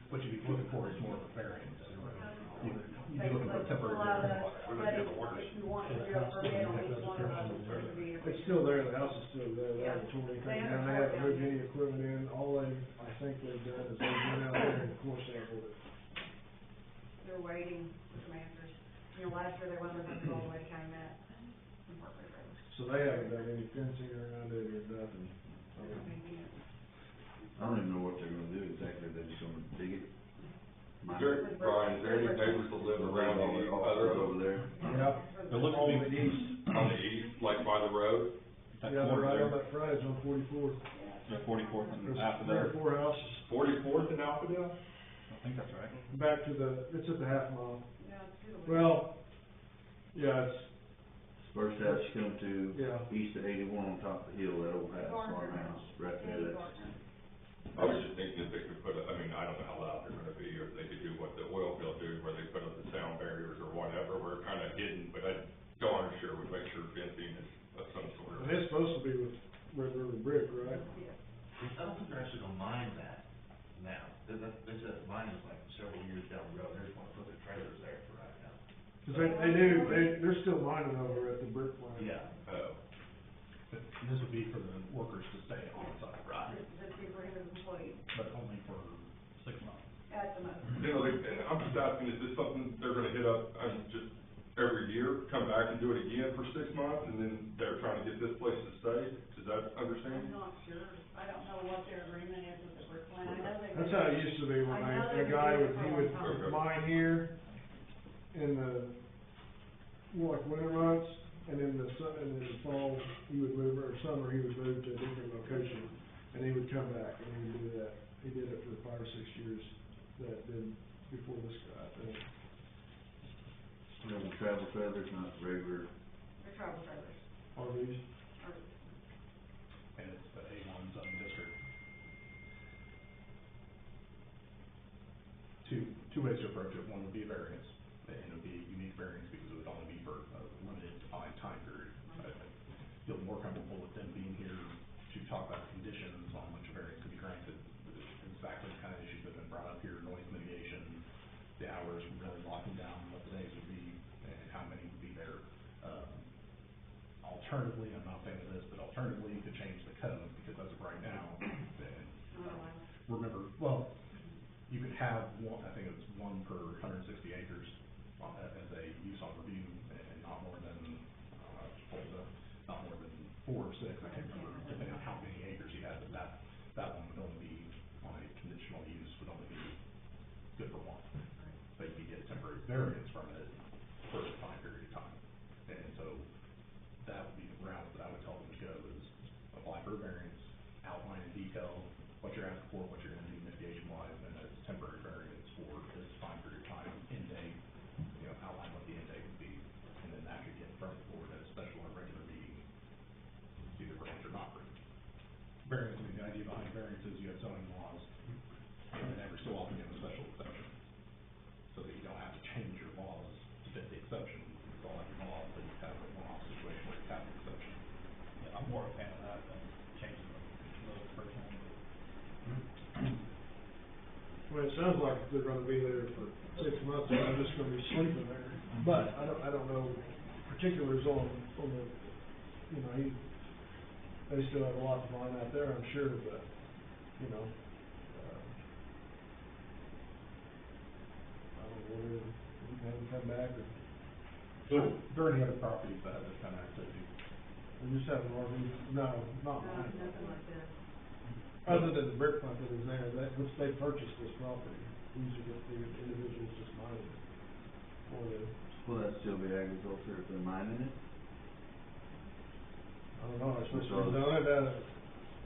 What you'd be looking for is more of a variance. You'd be looking for a temporary Allow variance. us, but if you want to do a permit on each one of us, it's supposed to be. It's still there, the house is still there, they haven't torn anything They down, haven't they torn haven't down moved yet. any equipment in, all I think they've done is they've went out there and core sampled it. They're waiting for some answers. You know, last year they went with us all the way to Calumet and Parkway Road. So they haven't done any fencing around it or nothing. They're not making it. I don't even know what they're gonna do exactly, they're just gonna dig it. Is there, Brian, is there any neighbors that live around any other over there? Yeah. It looks to On be the east. on the east, like by the road? That Yeah, they're corner right there. on that frontage on 44th. Yeah, 44th and There's after 3 or there. 4 houses, 44th and Alphaville? I think that's right. back to it's at the half mile. Yeah, it's good. Well, yeah, it's, First house you come to, yeah. east of 81 on top of the hill, that old house, Gardner. farmhouse, right there, Danny that's. Gardner. I was just thinking if they could put, I mean, I don't know how loud they're gonna be, or if they could do what the oil field do, where they put up the sound barriers or whatever, where it's kinda hidden, but I darn sure would make sure fencing is of some sort And of. it's supposed to be with Red River Brick, right? Yes. I don't think they're actually gonna mine that now. They said mining is like several years down the road, they just wanna put their trailers there for right now. Cause they're still mining over at the brick plant. Yeah. Oh, And this would be for the workers to stay on site. Right. This is for him as employee But only for 6 months. at the most. you know, I'm just asking, is this something they're gonna hit up, just every year, come back and do it again for 6 months, and then they're trying to get this place to stay? Is that I'm understanding? not sure. I don't know what their agreement is with the brick plant. I know they. That's how it used to be when I know a they've guy been would, doing he it for a long would time. mine here in the, like winter months, and in the and in the fall, he would move, or summer, he would move to a different location, and he would come back, and he would do that. He did it for 5 or 6 years, that did, before this guy, I think. You know, the travel trailers, not regular. They're travel trailers. RVs. Or- And it's the A1 zone district. Two ways to approach it. One would be a variance, and it would be a unique variance because it would only be for a limited defined time period. I feel more comfortable with them being here to talk about the conditions on which a variance could be granted. Exactly the kind of issues that have been brought up here, noise mitigation, the hours, really locking down what the days would be and how many would be there. Alternatively, I'm not saying this, but alternatively, you could change the code, because as of right now, then, remember, well, you could have one, I think it's 1 per 160 acres on, as a use on review, and not more than, not more than 4 or 6, I can't remember, depending on how many acres you had, but that one would only be, on a conditional use, would only be good for 1. But you could get a temporary variance from it for a defined period of time. And so, that would be the route that I would tell them to go, is apply for a variance, outline in detail what you're asking for, what you're gonna do mitigation wise, and a temporary variance for this time period of time, end date, outline what the end date would be, and then that could get in front of the board at variances, you have zoning laws, and then every so often you have a special exception. So that you don't have to change your laws to fit the exception, it's all under law, but you have a one-off situation where you have an exception. Yeah, I'm more a fan of that than changing the personally. Well, it sounds like they're gonna be there for 6 months, and I'm just gonna be sleeping there. But I don't know particulars on the, you know, they still have a lot to mine out there, I'm sure, but, you know, I don't know whether we can have them come back or, So, are there any other properties that have this kind of activity? we just have an RV, no, not No, mine. nothing like this. Other than the brick plant that was there, which they purchased this property, these are the individuals just mining it for them. Will that still be agriculture if they're mining it? I don't know, it's supposed to be done,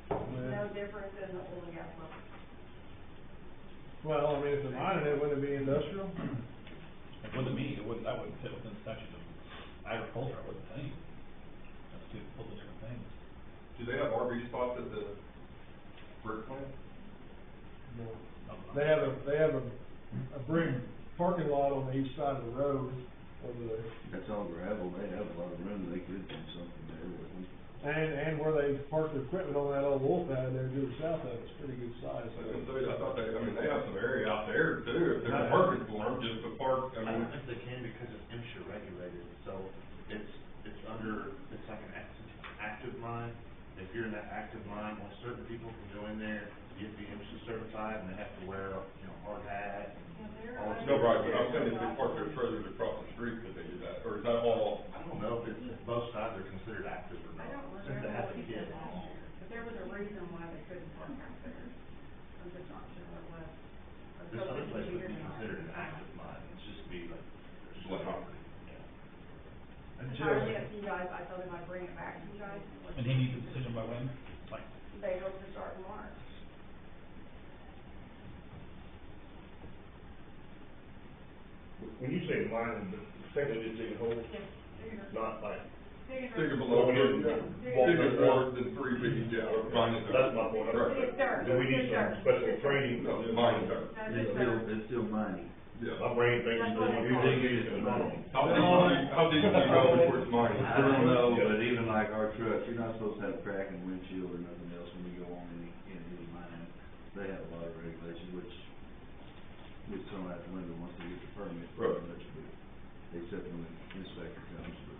No different than the oil and gas well. well, I mean, if they're mining it, wouldn't it be industrial? It wouldn't me, that wouldn't fit within the statute of agriculture, I wouldn't think. That's two completely different things. Do they have RV spots at the brick plant? No. They have a brick parking lot on the east side of the road over there. That's all gravel, they have a lot of room, they could do something there with them. And where they park their equipment on that old wolf pad there to the south of it's pretty good size. I was gonna say, I thought they have some area out there too, if they're working for them, just to park, I don't think they can because it's MSHA regulated, so it's like an active mine. If you're in that active mine, well, certain people can go in there, get the MSHA certified, and they have to wear, hard hat and all this. No, right, but I'm saying if they park their trailers across the street, that they do that, or is that all? I don't know if both sides are considered active or I not, don't since they remember have what to he get. said last year, but there was a reason why they couldn't park out there. I'm just not sure what it was. I was This other hoping place to would hear be tonight. considered an active mine, it's just be like, there's Like property, yeah. Entirely up to you guys, I told him I'd bring it back to you guys. And he needs a decision by when? Like, They hope to start in March. When you say mining, technically just digging holes, Yes, digger. not like, Digger below, digger more than 3 feet, yeah, or mining. that's my point. Right. It's dirt. Do we need some special training? No, it's mining dirt. That's just dirt. It's still mining. Yeah. My brain thinks That's it's what like it's you're called. digging it in the ground. How deep do you go before it's mining? I don't know, but even like our trucks, you're not supposed to have a crack in windshield or nothing else when you go on any mining. They have a lot of regulations, which gets thrown out the window once they get the permit. Right. Except when the inspector comes, but.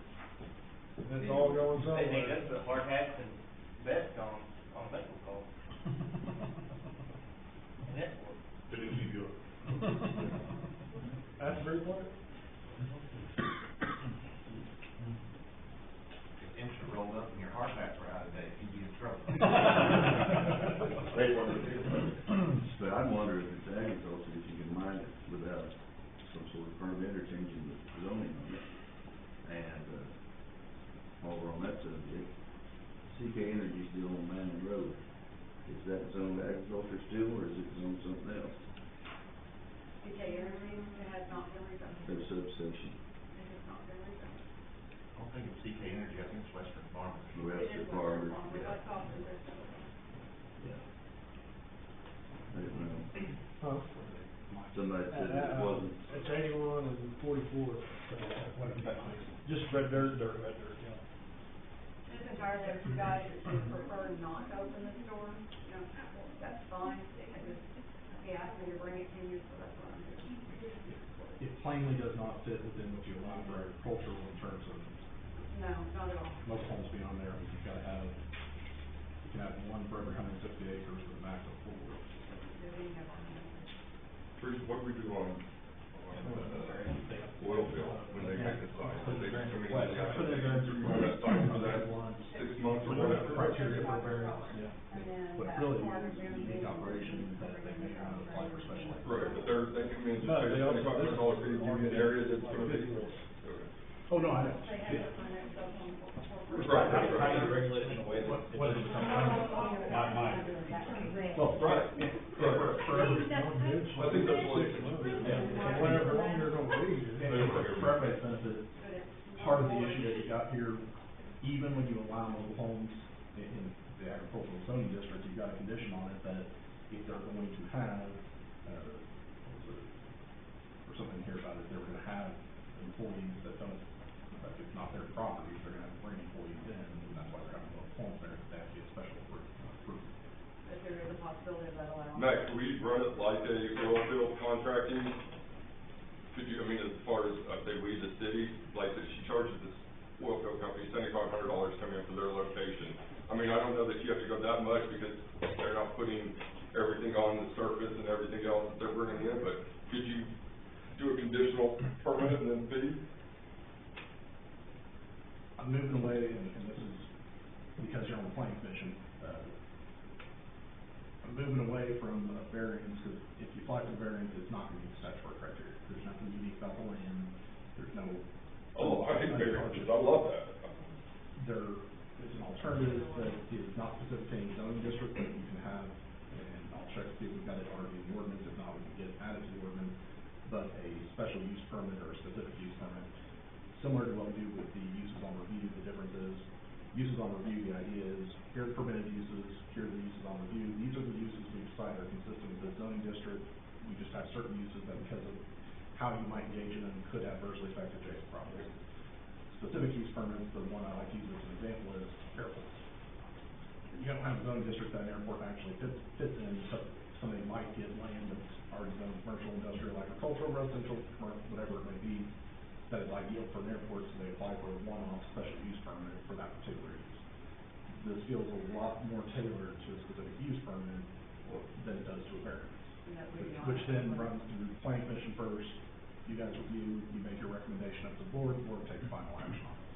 It's all going They need somewhere. us to put hard hats and vests on medical calls. And that's what. To do CPR. That's very funny. If MSHA rolled up and your hard hats were out of date, you'd be in trouble. But I wonder if it's agriculture, if you can mine it without some sort of permit or changing the zoning on it. And, while we're on that subject, CK Energy still on Manning Road. Is that zoned agriculture still, or is it zoned something else? CK Energy, it has not been rezoned. Their substation, It has not been rezoned. I don't think it's CK Energy, I think it's Western Farmers. Western It is Farmers, Western Farmers. yeah. I saw through their stuff. Yeah. I didn't know. Huh? Somebody said it wasn't. It's 81 and 44. What is that, please? Just red dirt. red dirt, yeah. It's entirely up to you guys, if you prefer not to open the store, that's fine. I just, he asked me to bring it to you, so that's what I'm doing. It plainly does not fit within what you allow for agricultural in terms of No, not at all. most homes beyond there, you've gotta have, you can have one for every 150 acres with a max of 4. You're being up on it. Bruce, what do we do on oil field when they make the site? Do they, I mean, do they have to be through that site for that 6 months or whatever? Criteria for variance, yeah. And then But that really, part of it's their a unique business operation is that they may not apply for special. Right, but they come in and No, just they pay also- $2,500 fee, give you an area that's gonna be. Oh, no, I know. They have to find out stuff on corporate. Right, How right, do you regulate it in a way that it doesn't become permanent? Well, Right. for every one ditch. I think that's what. Whatever long you're gonna be. For everybody's benefit, part of the issue that you got here, even when you allow mobile homes in the agricultural zoning district, you've got a condition on it that if they're going to have, what was it, or something here about it, they were gonna have employees that don't, that it's not their property, they're gonna have to bring employees in, and that's why they're having a point there, that they have to get special approval. But there is a possibility of that allowing. Max, we run it like a oil field contracting. Could you, I mean, as far as, say, we, the city, like, that she charges this oil field company $7,500 coming in for their location. I mean, I don't know that you have to go that much because they're not putting everything on the surface and everything else that they're bringing in, but could you do a conditional permit and then fee? I'm moving away, and this is because you're on the planning commission, I'm moving away from variance, because if you apply for the variance, it's not gonna meet the statutory criteria. There's nothing unique about the land, there's no. Oh, I hate variances, I love that. There is an alternative that is not specific to any zoning district that you can have, and I'll check to see if we've got it already in the ordinance, if not, we can get it added to the ordinance, but a special use permit or a specific use permit, similar to what we do with the uses on review. The difference is, uses on review, the idea is, here are permitted uses, here are the uses on review, these are the uses we decide are consistent with the zoning district. We just have certain uses that, because of how you might engage in them, could adversely affect adjacent properties. Specific use permits, the one I like to use as an example is airports. You don't have a zoning district that an airport actually fits in, but somebody might get land that's already zoned commercial, industrial, agricultural, residential, commercial, whatever it may be, that is ideal for an airport, so they apply for a one-off special use permit for that particular use. This feels a lot more tailored to a specific use permit than it does to a variance, which then runs through the planning commission first. You guys review, you make your recommendation up to the board takes final action on it.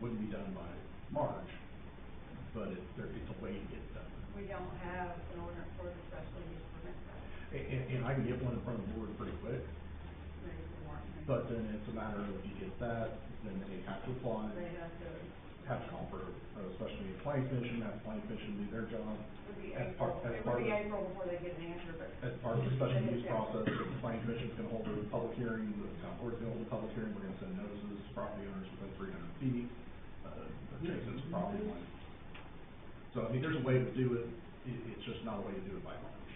Wouldn't be done by March, but it's a way to get it done. We don't have an ordinance for the special use permit. And I can get one in front of the board pretty quick, Maybe for March. but then it's a matter of, if you get that, then they have to apply. They have to Call for a special meeting planning commission, have the planning commission do their job. It would be As April, part- as it part would be of- April before they get an answer, but. As part of the special use Yeah. process, the planning commission's gonna hold a public hearing, the town board's gonna hold a public hearing, we're gonna send notices to property owners within 300 feet, adjacent to property line. So, I mean, there's a way to do it, it's just not a way to do it by March.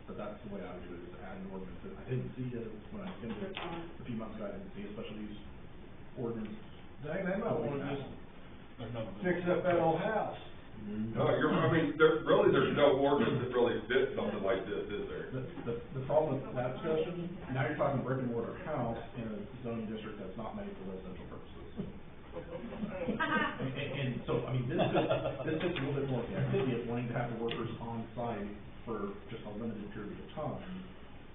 But that's the way I would do it, is add an ordinance. I didn't see it when I skimmed it a few months ago, I didn't see a special use ordinance. Dang, they might wanna just There's no. fix up that old house. No, I mean, there's no ordinance that really fits something like this, is there? The problem with that discussion, now you're talking brick and mortar house in a zoning district that's not made for residential purposes. And so, I mean, this gets a little bit more the activity of wanting to have the workers on site for just a limited period of time,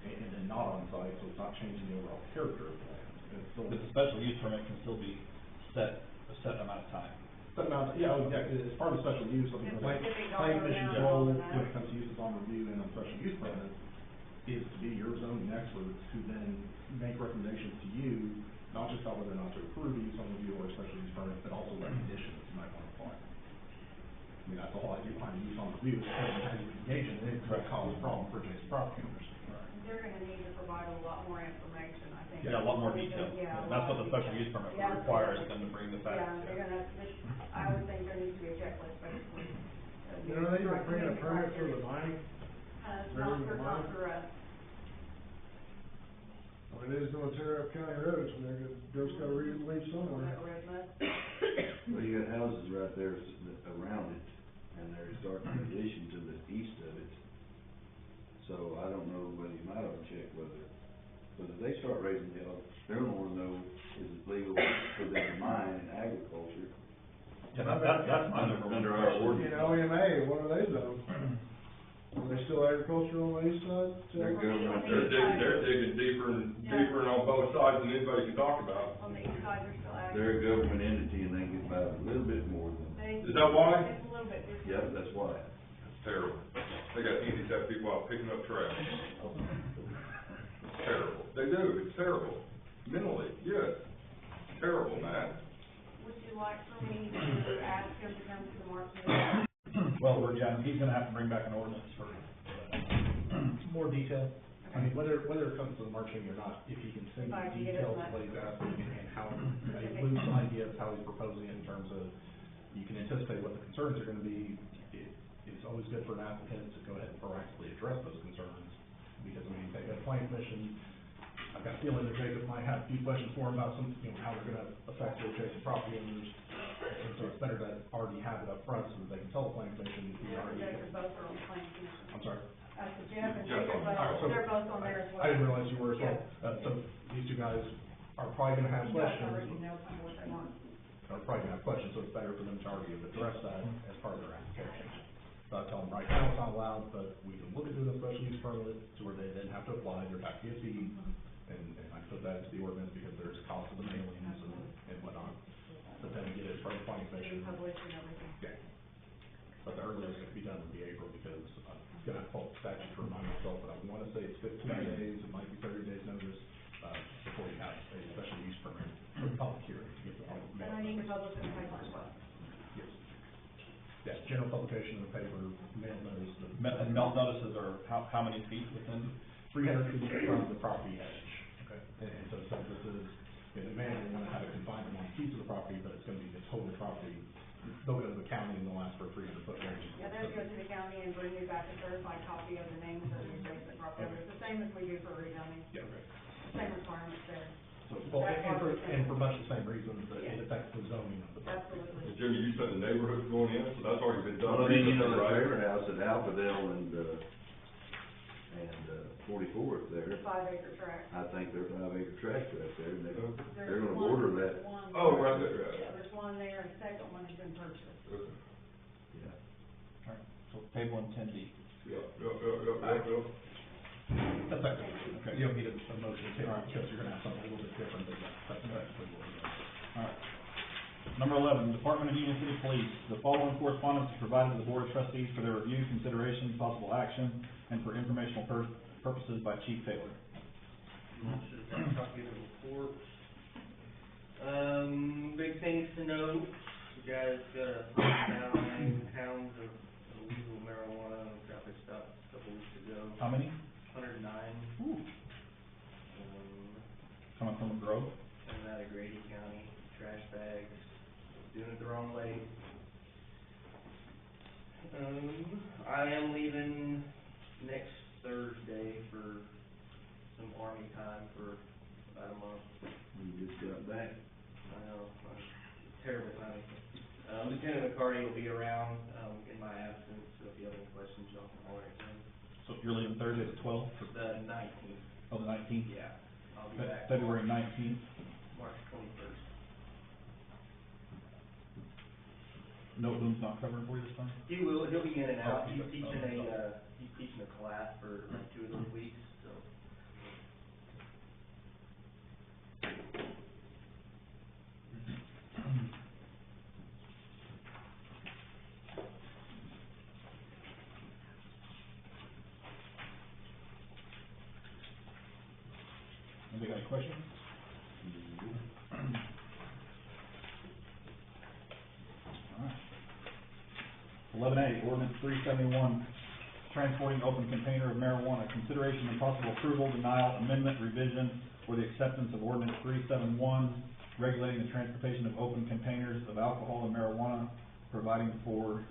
and then not on site, so it's not changing the overall character of the land. It's still. But the special use permit can still be set, a set amount of time. Some amount, yeah, it's part of the special use, I mean, the planning commission's Yeah. role when it comes to uses on review and on special use permits is to be your zoning experts who then make recommendations to you, not just about whether or not to approve a use on review or a special use permit, but also what conditions you might want to apply. I mean, that's the whole idea behind use on review, is how you engage in it, could cause a problem for adjacent property owners. They're gonna need to provide a lot more information, I think. Yeah, a lot more detail. Yeah, a That's lot what the of special detail. use permit Yeah, would require, is them to bring the facts. Yeah, they're gonna, I would think there needs to be a checklist, basically. You know, they even bring a permit for the mining, Not for us. I mean, it is gonna tear up county roads, and they're gonna, Joe's gotta leave somewhere. That red mud. Well, you got houses right there around it, and they're starting an addition to the east of it. So I don't know whether you might have to check whether, but if they start raising hell, they're gonna wanna know, is it legal for them to mine in agriculture? Yeah, that's my number one Under our question. In OMA, what are they zoned? Are they still agricultural on the east side? They're government, They're digging deeper and deeper and on both sides than anybody can talk about. On the east side, they're still active. they're a government entity, and they get about a little bit more than, Is that why? It's a little bit different. yeah, that's why. It's terrible. They got handicapped people out picking up trash. It's terrible. They do, it's terrible. Mentally, yes. Terrible, man. Would you like for me to ask him to come to the March meeting? Well, he's gonna have to bring back an ordinance for More detail. I mean, whether it comes to the March meeting or not, if he can send If I you can get it details of much. what he's asking and how, a loose idea of how he's proposing it in terms of you can anticipate what the concerns are gonna be. It's always good for an applicant to go ahead and proactively address those concerns, because, I mean, they got a planning commission. I've got a feeling that Jacob might have a few questions for him about some, how they're gonna affect the adjacent property owners. And so it's better to already have it up front so that they can tell the planning commission, we Jeff already. and Jacob both are on the planning commission. I'm sorry? Jeff and Jeff, Jacob all right, so- both, they're both on there as well. I didn't realize you were as well. Yeah. So these two guys are probably gonna have You guys questions. already know kind of what they want. Are probably gonna have questions, so it's better for them to already have addressed that as part of their application. So I tell them right now it's not allowed, but we can look at doing a special use permit to where they then have to apply, their have to get fees. And I put that into the ordinance because there's cost of the mailings and whatnot. But then we get it from the planning commission. Published and everything. Yeah. But the earliest it could be done would be April, because I'm gonna fault statute to remind myself, but I wanna say it's 15 days, it might be 30 days notice, before you have a special use permit for the public hearing to get the public And mail. I need to publish in the paper as well. Yes. Yeah, general publication in the paper, mail notice, And mail notices are how many feet within? 300 feet from the property edge. Okay. And so this is, the manager wanna have it confined to one piece of the property, but it's gonna be the total property. They'll go to the county and they'll ask for a 300-foot range. Yeah, they'll go to the county and bring you back a certified copy of the names of the adjacent property owners, the same as we do for rezoning, Yeah, okay. same requirements there. So, well, and for much the same reasons, that it affects the zoning of the property. Absolutely. Jimmy, you said the neighborhood's going in, so that's already been done. Well, I mean, you know, that right? trailer house at Alphaville and 44th there, 5-acre tract. I think they're 5-acre tracts right there, and they're There's gonna one- border that. one- Oh, right there, right. Yeah, there's one there, and the second one has been purchased. Okay. Yeah. Alright, so table in 10D. Yeah. That's okay. Okay, you don't need a motion to, because you're gonna have something a little bit different, but yeah, that's exactly what we're doing. Alright. Number 11, Department of Union City Police. The following correspondence is provided to the Board of Trustees for their review, consideration, possible action, and for informational purposes by Chief Taylor. Should have got a copy of the report. Big things to note, you guys got 109 pounds of illegal marijuana on a traffic stop a couple weeks ago, How many? 109. Ooh. Coming from a grove? Coming out of Grady County, trash bags, doing it the wrong way. I am leaving next Thursday for some army time for about a month. You just got back. I know, I'm terrible timing. Lieutenant McCarty will be around, in my absence, so if you have any questions, y'all can holler at him. So you're leaving Thursday the 12th? The 19th, Oh, the 19th? yeah, I'll be back. February 19th? March 21st. Note's not covering for you this time? He'll be in and out, Oh, he's okay. teaching a class for like 2 of those weeks, so. Anybody got any questions? Alright. 11A, ordinance 371, transporting open container of marijuana, consideration and possible approval, denial, amendment, revision, or the acceptance of ordinance 371, regulating the transportation of open containers of alcohol and marijuana, providing for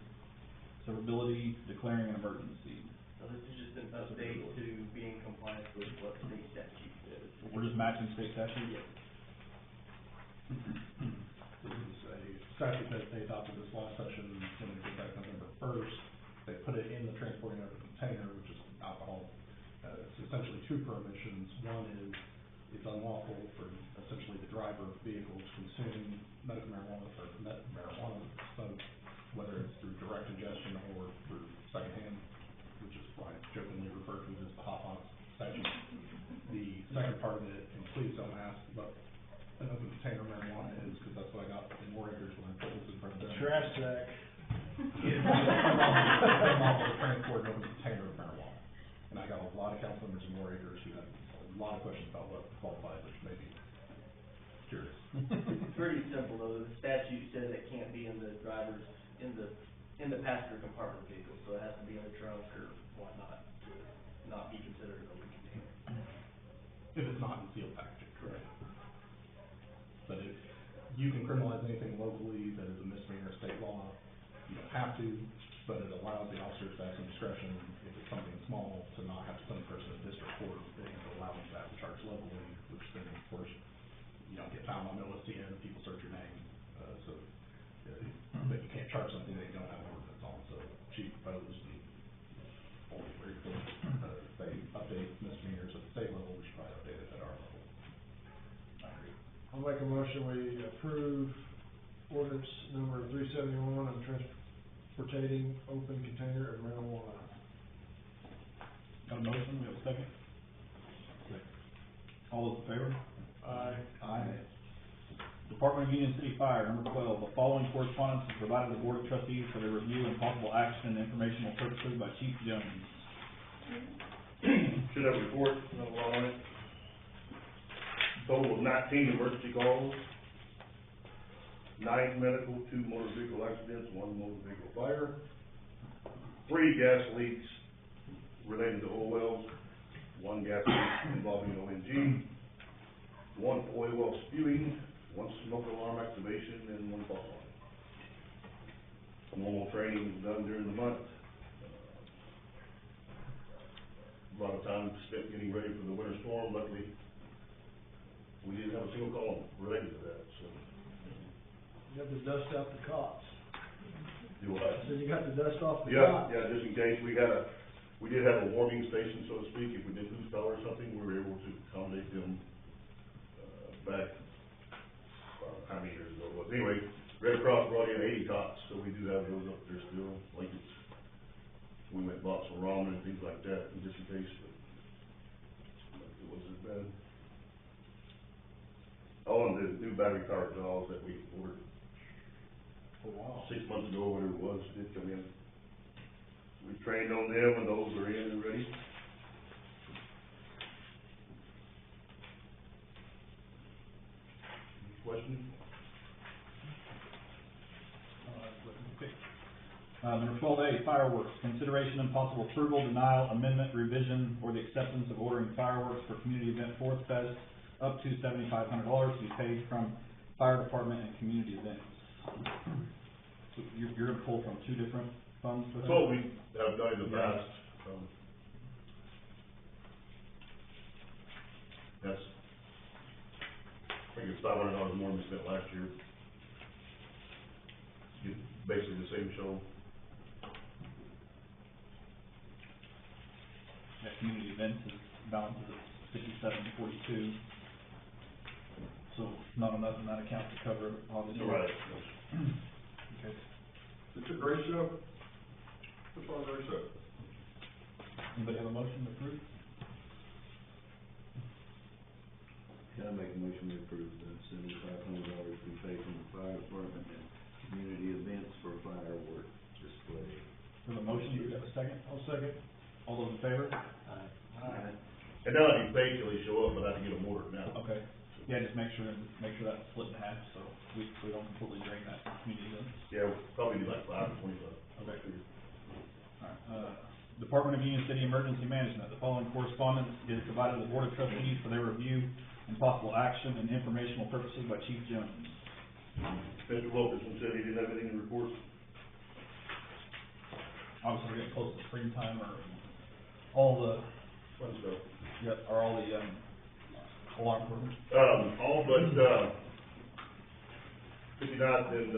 severability, declaring an emergency. So this is just an update to be in compliance with what state statute says. We're just matching state statute? Yes. This is a statute that they adopted this last session, when they did that November 1st. They put it in the transporting of a container, which is alcohol. It's essentially 2 prohibitions. One is, it's unlawful for essentially the driver of the vehicle to consume medical marijuana or marijuana smoke, whether it's through direct ingestion or through secondhand, which is why I jokingly refer to it as the hot box statute. The second part of it, and please don't ask what an open container of marijuana is, because that's what I got in War Acres when I put this in front of them. Trash sack. It's unlawful to transport an open container of marijuana. And I got a lot of council members in War Acres who had a lot of questions about what qualifies, which may be curious. It's pretty simple though, the statute says it can't be in the driver's, in the passenger compartment of the vehicle, so it has to be in the trunk or whatnot, to not be considered an open container. If it's not in sealed packaging, correct. But you can criminalize anything locally that is a misdemeanor state law. You don't have to, but it allows the officers to have some discretion, if it's something small, to not have to send the person to district court, and to allow them to have the charge locally, which then, of course, you don't get found on OSCN, people search your name, but you can't charge something that you don't have an ordinance on, so chief proposed, and only very close, they update misdemeanors at the state level, we should probably update it at our level. I agree. I'll make a motion, we approve ordinance number 371 on transportating open container of marijuana. Got a motion, we have a second? All those in favor? Aye. Aye. Department of Union City Fire, number 12, the following correspondence is provided to the Board of Trustees for their review and possible action and informational purposes by Chief Jones. Should have a report, no law on it. Total of 19 emergency calls, 9 medical, 2 motor vehicle accidents, 1 motor vehicle fire, 3 gas leaks related to oil wells, 1 gas leak involving ONG, 1 oil well spewing, 1 smoke alarm activation, and 1 false alarm. Normal training was done during the month. A lot of time spent getting ready for the winter storm. Luckily, we didn't have a single call related to that, so. You have to dust out the cots. Do what? So you got to dust off the Yeah, cots. yeah, just in case, we did have a warming station, so to speak. If we did lose power or something, we were able to accommodate them, back, how many years ago it was. Anyway, Red Cross brought in 80 cots, so we do have those up there still, blankets. We went and bought some ramen and things like that, just in case, but it wasn't as bad. Oh, and the new battery powered jaws that we ordered Oh, wow. 6 months ago, whatever it was, did come in. We trained on them, and those are in and ready. Any questions? Okay. Number 12A, fireworks, consideration and possible approval, denial, amendment, revision, or the acceptance of ordering fireworks for community event Fourth Fest up to $7,500 to be paid from fire department and community events. So you're gonna pull from 2 different funds for that? That's what we have done in the past. That's, I think it's $500 more than we spent last year. Get basically the same show. Yeah, community events is balances at 5742. So not enough in that account to cover all the. Right. Okay. It's a great show. It's a great show. Anybody have a motion to approve? Can I make a motion to approve the $7,500 we pay from the fire department and community events for firework display? We have a motion, do we have a second? I'll second. All those in favor? Aye. And they'll not be paid till they show up, but I have to get them ordered now. Okay. Yeah, just make sure that's split in half, so we don't completely drain that community event. Yeah, we'll probably do like 5 to 25. Okay. Alright, Department of Union City Emergency Management, the following correspondence is provided to the Board of Trustees for their review and possible action and informational purposes by Chief Jones. Mr. Wilkerson said he didn't have anything to report. Obviously, we're getting close to springtime, or all the, Fun stuff. are all the, alarm programs? All but, 59th and,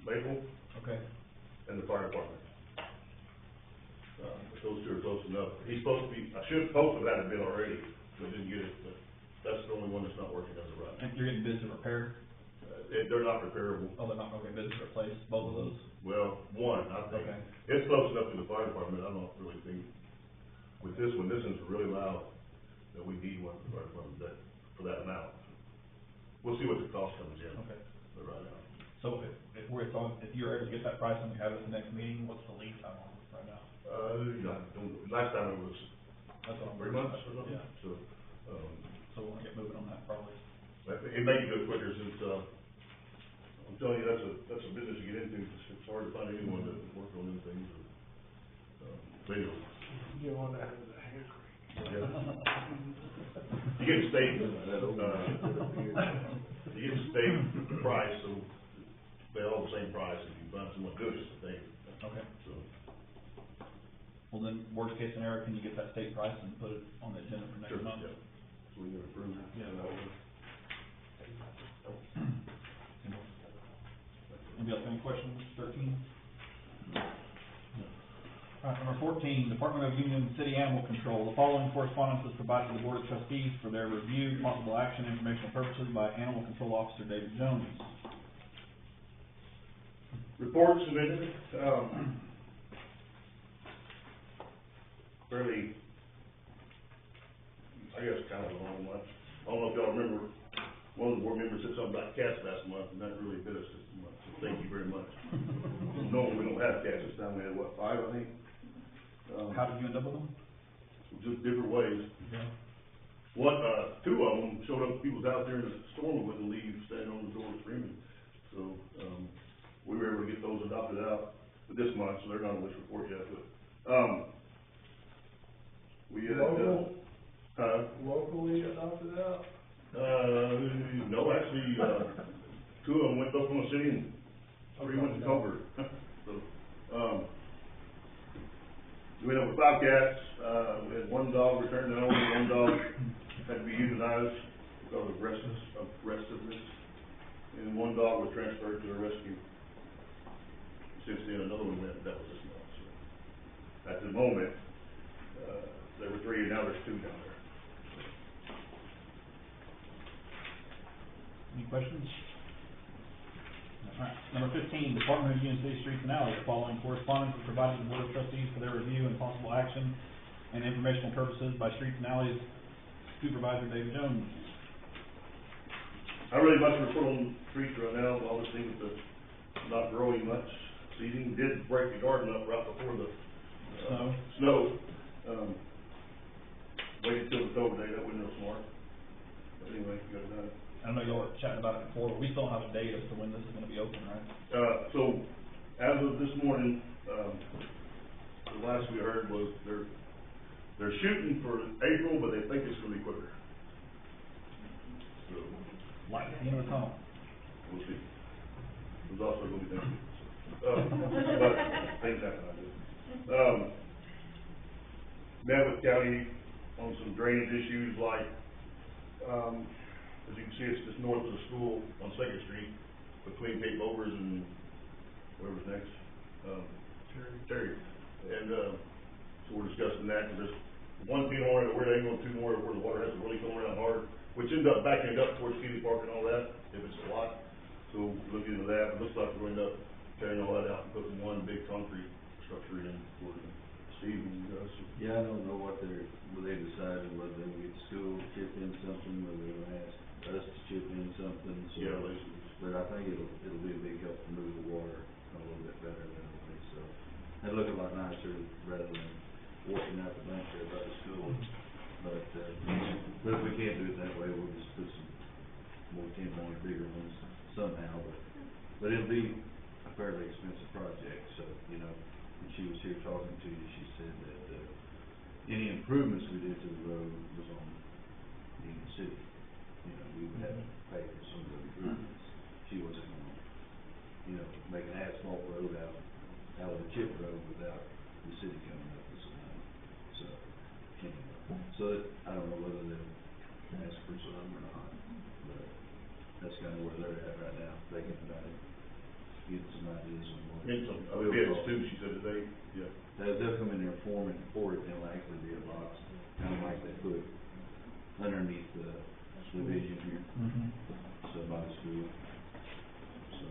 Maple, Okay. and the fire department. But those 2 are close enough. He's supposed to be, I should have posted that a bit already, but didn't get it, but that's the only one that's not working as of right now. And you're getting bids to repair? They're not repairable. Oh, they're not, okay, bids to replace both of those? Well, one, I think. Okay. It's close enough to the fire department, I don't really think, with this one, this one's really loud, that we need one for the fire department for that amount. We'll see what the cost comes in. Okay. But right now. So if you're able to get that price and we have it at the next meeting, what's the lead time on it right now? Last time it was That's what I'm 3 months or something, Yeah, so, so we'll get moving on that probably. it may go quicker since, I'm telling you, that's a business to get into. It's hard to find anyone that works on them things, but anyway. You don't want to have the hand crank. Yeah. You get a state, you get the state price, so they all the same price, if you find someone good, it's the same. Okay. So, Well then, worst case scenario, can you get that state price and put it on the agenda for next sure, month? yeah. So we can approve that. Yeah, that would. Anybody else have any questions, 13? Number 14, Department of Union and City Animal Control. The following correspondence is provided to the Board of Trustees for their review, possible action, informational purposes by Animal Control Officer David Jones. Report submitted, fairly, I guess, kind of a long one. I don't know if y'all remember, one of the board members said something about cats last month, and that really bit us this month, so thank you very much. Normally, we don't have cats, this time we had, what, 5, I think? How did you end up with them? Just different ways. Yeah. One, 2 of them showed up at people's house during the storm and wouldn't leave, standing on the door screaming. So, we were able to get those adopted out this month, so they're not on this report yet, but, we had, Locally adopted out? no, actually, 2 of them went up from the city and 3 went to Culver. So, we ended up with 5 cats, we had 1 dog returned to owner, 1 dog had to be euthanized because of restiveness, and 1 dog was transferred to the rescue. Since then, another one went, that was this month, so. At the moment, there were 3, and now there's 2 down there. Any questions? Alright, number 15, Department of Union City Streets and Alleys. The following correspondence is provided to the Board of Trustees for their review and possible action and informational purposes by Streets and Alleys Supervisor David Jones. I really much report on the streets right now, obviously with the not growing much seeding. Did break the garden up right before the snow. Waited till the cold day, that wasn't real smart. But anyway, got it done. I know y'all were chatting about it before, but we still don't have a date as to when this is gonna be open, right? So, as of this morning, the last we heard was they're shooting for April, but they think it's gonna be quicker. So, Light at the end of the tunnel. we'll see. There's also gonna be things, but things happen, I guess. Met with county on some drainage issues like, as you can see, it's just north of the school on Second Street, between Cape Bovers and whatever's next, Terry. And, so we're discussing that, because there's 1 feet more, where they ain't going 2 more, where the water has to really come around hard, which ends up backing it up towards Kitty Park and all that, if it's a lot. So we're looking into that, but looks like we're going to end up tearing all that out and putting 1 big concrete structure in for Steve and you guys. Yeah, I don't know what they decided, whether they would get the school to chip in something, whether they would ask us to chip in something, so. Yeah, But I think it'll be a big help to move the water a little bit better than I think so. It'll look a lot nicer rather than washing out the bank there by the school. But if we can't do it that way, we'll just put some more 10-point bigger ones somehow, but it'll be a fairly expensive project, so, you know, when she was here talking to you, she said that, any improvements we did to the road was on Union City. You know, we would have to pay for some of the improvements. She wasn't gonna, you know, make an asphalt road out of a chip road without the city coming up with some money. So, anyway, I don't know whether they'll ask for some or not, but that's kind of where they're at right now, thinking about it, getting some ideas on what. And some, bids too, she said today, yeah. They'll come in there for it, and it'll actually be a box, kind of like they put underneath the division here, so by the school. So,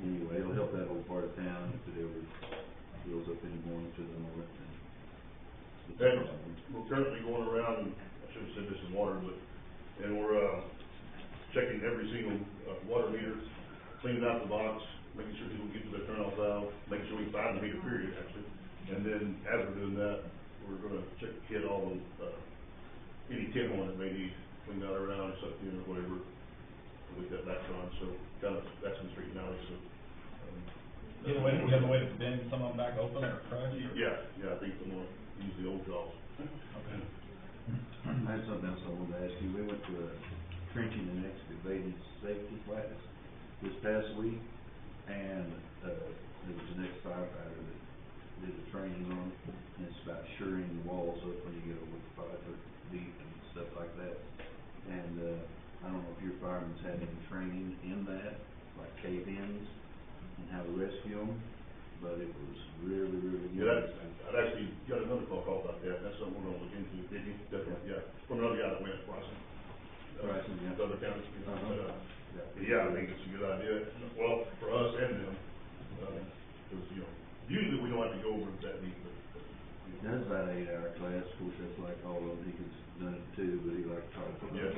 anyway, it'll help that whole part of town if it ever goes up any more to the north. And we're currently going around, I should have said this in water, and we're, checking every single, water meter, cleaning out the box, making sure people get to their turnoff valve, making sure we can find the meter period, actually. And then, as we're doing that, we're gonna check the kit all of, any tin horn that may need cleaned out around or sucked in or whatever, with that background, so kind of, that's been straightened out, so. You have a way to bend some of them back open or crush? Yeah, I think I'm gonna use the old jaws. Okay. I had something else I wanted to ask you. We went to a trenching and excavating safety class this past week, and, there was an ex-firefighter that did the training on it, and it's about shoring the walls up when you go with 5 foot deep and stuff like that. And, I don't know if your firemen's had any training in that, like cave-ins and how to rescue them, but it was really, really good. Yeah, I've actually got another phone call about that, that's something we're gonna look into, did you? Definitely, yeah, from another guy that went, Bryson. Bryson, yeah. Other counties, you know, Uh-huh. but, yeah, I think it's a good idea, well, for us and them, cause, you know, usually we don't have to go over that deep, but. That's about an 8-hour class, of course, that's like all of them, he could've done it too, but he liked to talk. Yes.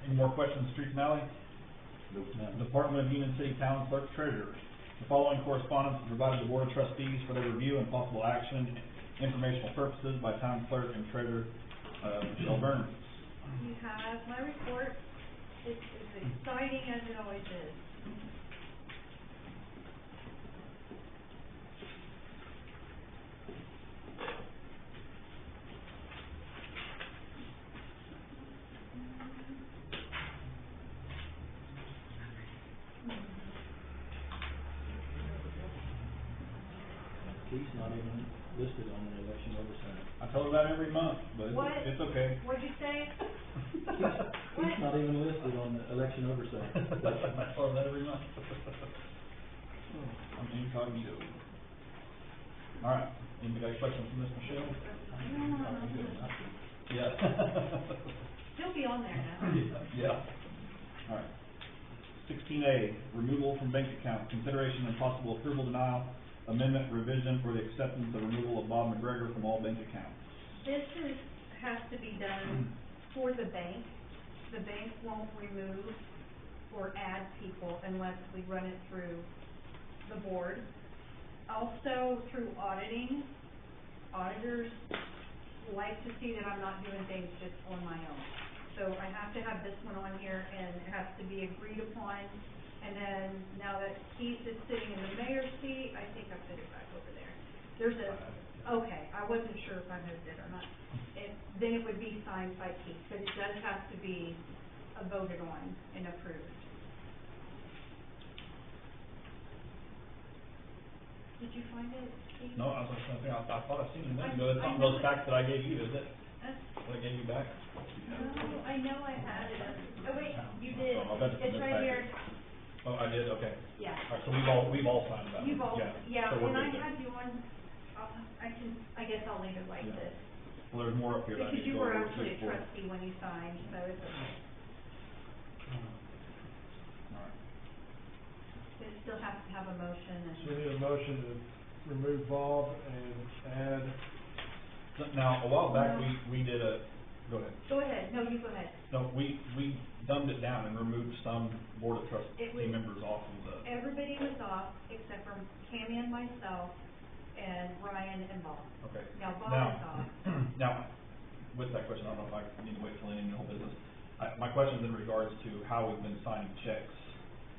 Any more questions, Streets and Alley? Nope. Department of Union City Town Clerk Treasurer. The following correspondence is provided to the Board of Trustees for their review and possible action, informational purposes by Town Clerk and Treasurer, Michelle Burns. You have my report. It's as exciting as it always is. He's not even listed on the election oversight. I tell her that every month, but What? it's okay. What'd you say? He's not even listed on the election oversight. I tell her that every month. I'm incognito. All right, anybody got any questions for Ms. Michelle? Yeah. He'll be on there now. Yeah. All right. 16A, removal from bank account, consideration and possible approval, denial, amendment, revision for the acceptance of removal of Bob McGregor from all bank accounts. This has to be done for the bank. The bank won't remove or add people unless we run it through the board. Also, through auditing, auditors like to see that I'm not doing things just on my own. So I have to have this one on here, and it has to be agreed upon. And then, now that Keith is sitting in the mayor's seat, I think I put it back over there. There's okay, I wasn't sure if I moved it or not. Then it would be signed by Keith, but it does have to be voted on and approved. Did you find it, Keith? No, I was gonna say, I thought I seen it a minute ago. It's I on know those it. facts that I gave you, is it? What I gave you back? No, I know I had it. Oh, wait, you did. Oh, I bet it's in It's this right here. Oh, I did, okay. Yeah. All right, so we've all signed that. You've all, yeah, So we're and I good there. had you on, I guess I'll leave it like Yeah. this. Well, there's more up here that I Because need to you go were over actually a before. trustee when you signed, so it's okay. All right. But it still has to have a motion and. So we need a motion to remove Bob and add, Now, a while back, we did go ahead. Go ahead, no, you go ahead. No, we dumbed it down and removed some board of It trustee was- members off of the. Everybody was off except for Cammy and myself and Ryan and Bob. Okay. Now Bob is off. Now, with that question, I don't know if I need to wait till any of the whole business. My question is in regards to how we've been signing checks.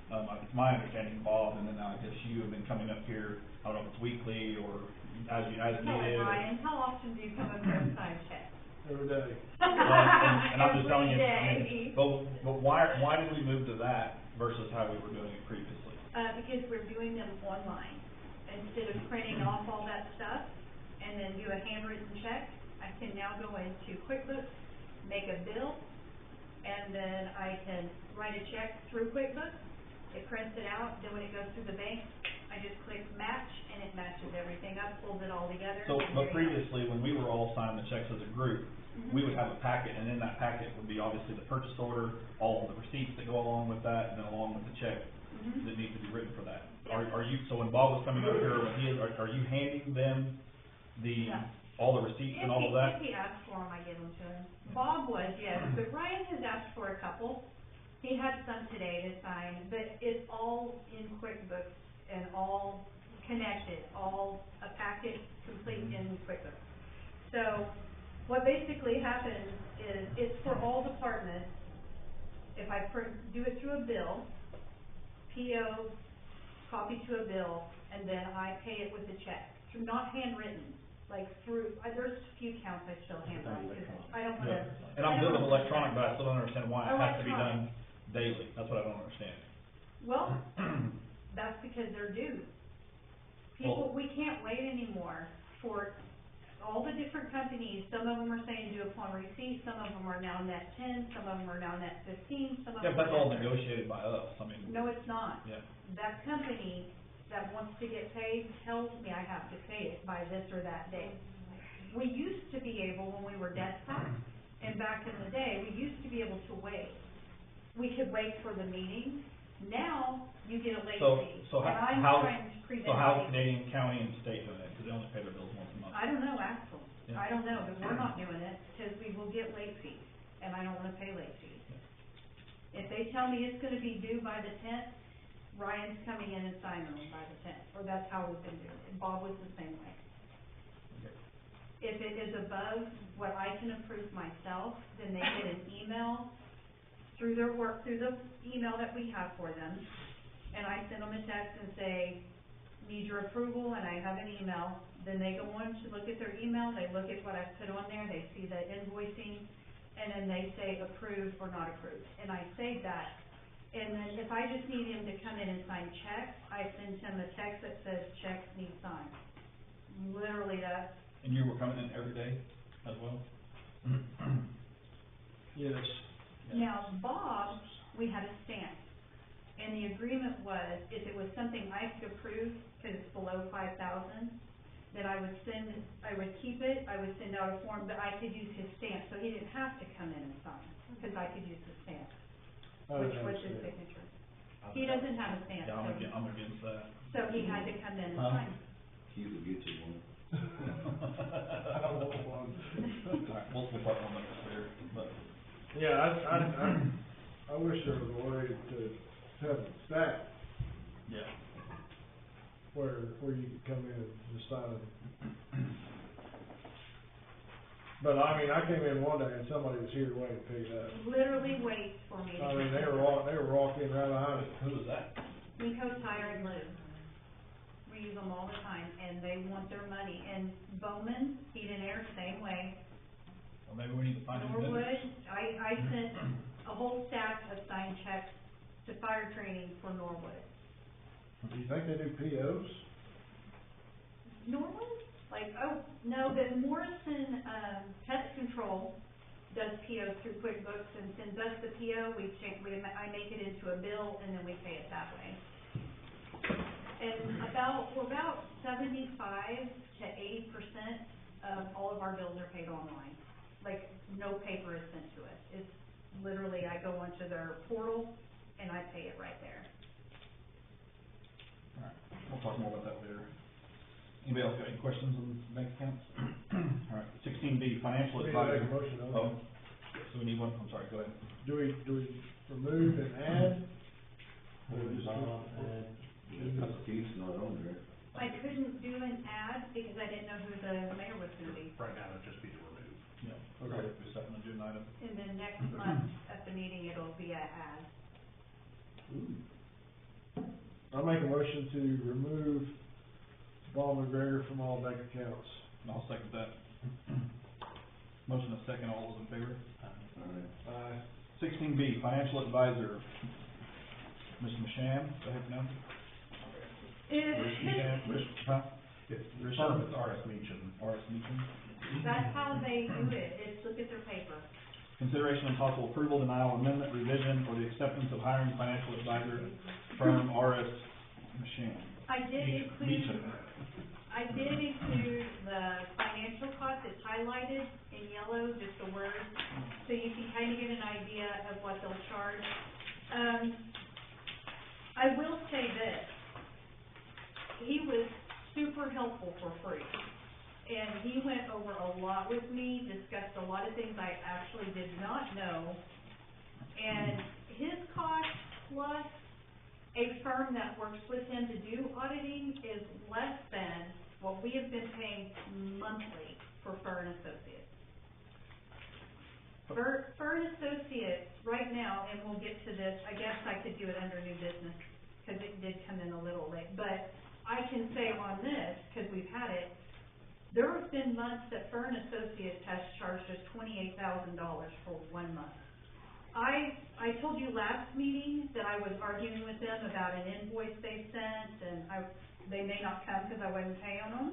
It's my understanding, Bob, and then I guess you have been coming up here, I don't know if it's weekly or as needed. Tell it, Ryan, how often do you come up here and sign checks? every day. And I'm just telling you, Every day. but why did we move to that versus how we were doing it previously? Because we're doing them online. Instead of printing off all that stuff and then do a handwritten check, I can now go into QuickBooks, make a bill, and then I can write a check through QuickBooks. It prints it out, then when it goes through the bank, I just click match, and it matches everything up, pulls it all together. So, and but there you go. previously, when we were all signing the checks as a group, we would have a packet, and in that packet would be obviously the purchase order, all of the receipts that go along with that, and then along with the check that needs to be written for that. Are you, so when Bob was coming up here, when he is, are you handing them No. all the receipts and all of that? If he asks for them, I give them to him. Bob was, yes, but Ryan has asked for a couple. He had some today to sign, but it's all in QuickBooks and all connected, all a packet complete in QuickBooks. So what basically happens is it's for all departments. If I do it through a bill, PO, copy to a bill, and then I pay it with a check. Not handwritten. like through, there's a few counts I still handle, because I don't wanna. And I'm good with electronic, but I still don't understand why it has to be Electronic. done daily, that's what I don't understand. Well, that's because they're due. People, we can't wait anymore for all the different companies. Some of them are saying due upon receipt, some of them are now net 10, some of them are now net 15, some of them. Yeah, but that's all net 30. negotiated by us, I mean. No, it's not. Yeah. That company that wants to get paid tells me I have to pay it by this or that date. We used to be able, when we were desktop, and back in the day, we used to be able to wait. We could wait for the meeting. Now, you get a late fee. So And I'm how, trying to prevent. so how late Canadian county and state doing it, because they only pay their bills once a month? I don't know, ask them. Yeah. I don't know, but we're not doing it, because we will get late fees, and I don't wanna pay late fees. If they tell me it's gonna be due by the 10th, Ryan's coming in and signing them by the 10th, or that's how we've been doing it. Bob was the same way. If it is above what I can approve myself, then they get an email through their work, through the email that we have for them, and I send them a text and say, need your approval, and I have an email. Then they go on to look at their email, they look at what I've put on there, they see the invoicing, and then they say approved or not approved, and I save that. And then if I just need him to come in and sign checks, I send him a text that says checks need signed. Literally, that's. And you were coming in every day as well? Yes. Now, Bob, we had a stamp, and the agreement was, if it was something I could approve, cause it's below 5,000, then I would keep it, I would send out a form, but I could use his stamp, so he didn't have to come in and sign, cause I could use his stamp, which was his signature. He doesn't have a stamp, Yeah, I'm against that. so he had to come in and Huh? sign. Keith will get you one. Alright, we'll talk on that later, but. Yeah, I wish there was a way to have it stacked, Yeah. where you could come in and just sign it. But I mean, I came in one day and somebody was here waiting to pick it up. Literally waits for me to. I mean, they were walking right behind it. Who was that? Nico Tire and Lube. We use them all the time, and they want their money. And Bowman, Heat and Air, same way. Or maybe we need to find a vendor. Norwood, I sent a whole stack of signed checks to fire training for Norwood. Do you think they do POs? Norwood? Like, oh, no, but Morrison, Pest Control does POs through QuickBooks and sends us the PO, I make it into a bill, and then we pay it that way. And we're about 75 to 80% of all of our bills are paid online. Like, no paper is sent to us. It's literally, I go onto their portal and I pay it right there. Alright, we'll talk more about that later. Anybody else got any questions on bank accounts? Alright, 16B, financial We need to advisor. make a motion on that. Oh, so we need one, I'm sorry, go ahead. Do we remove and add? Or Bob, just- Keith's not on there. I couldn't do an ad because I didn't know who the mayor was gonna be. Right now, it'd just be to remove. Yeah, okay, we set an agenda item. And then next month at the meeting, it'll be an ad. I make a motion to remove Bob McGregor from all bank accounts. And I'll second that. Motion is second, all those in favor? Aye. 16B, financial advisor. Ms. Masham, go ahead now. Rich Masham, Rich, huh? It's, Rich, firm, it's RS Meacham. RS Meacham. That's how they do it, it's look at their paper. Consideration and possible approval, denial, amendment, revision, or the acceptance of hiring financial advisor firm RS Masham. I did include the financial cost, it's highlighted in yellow, just the words, so you can kind of get an idea of what they'll charge. I will say this, he was super helpful for free. And he went over a lot with me, discussed a lot of things I actually did not know. And his cost plus a firm that works with him to do auditing is less than what we have been paying monthly for Fern Associates. Fern Associates, right now, and we'll get to this, I guess I could do it under new business, because it did come in a little late, but I can say on this, because we've had it, There have been months that Fern Associates has charged us $28,000 for 1 month. I told you last meeting that I was arguing with them about an invoice they sent, and they may not come because I wasn't paying them.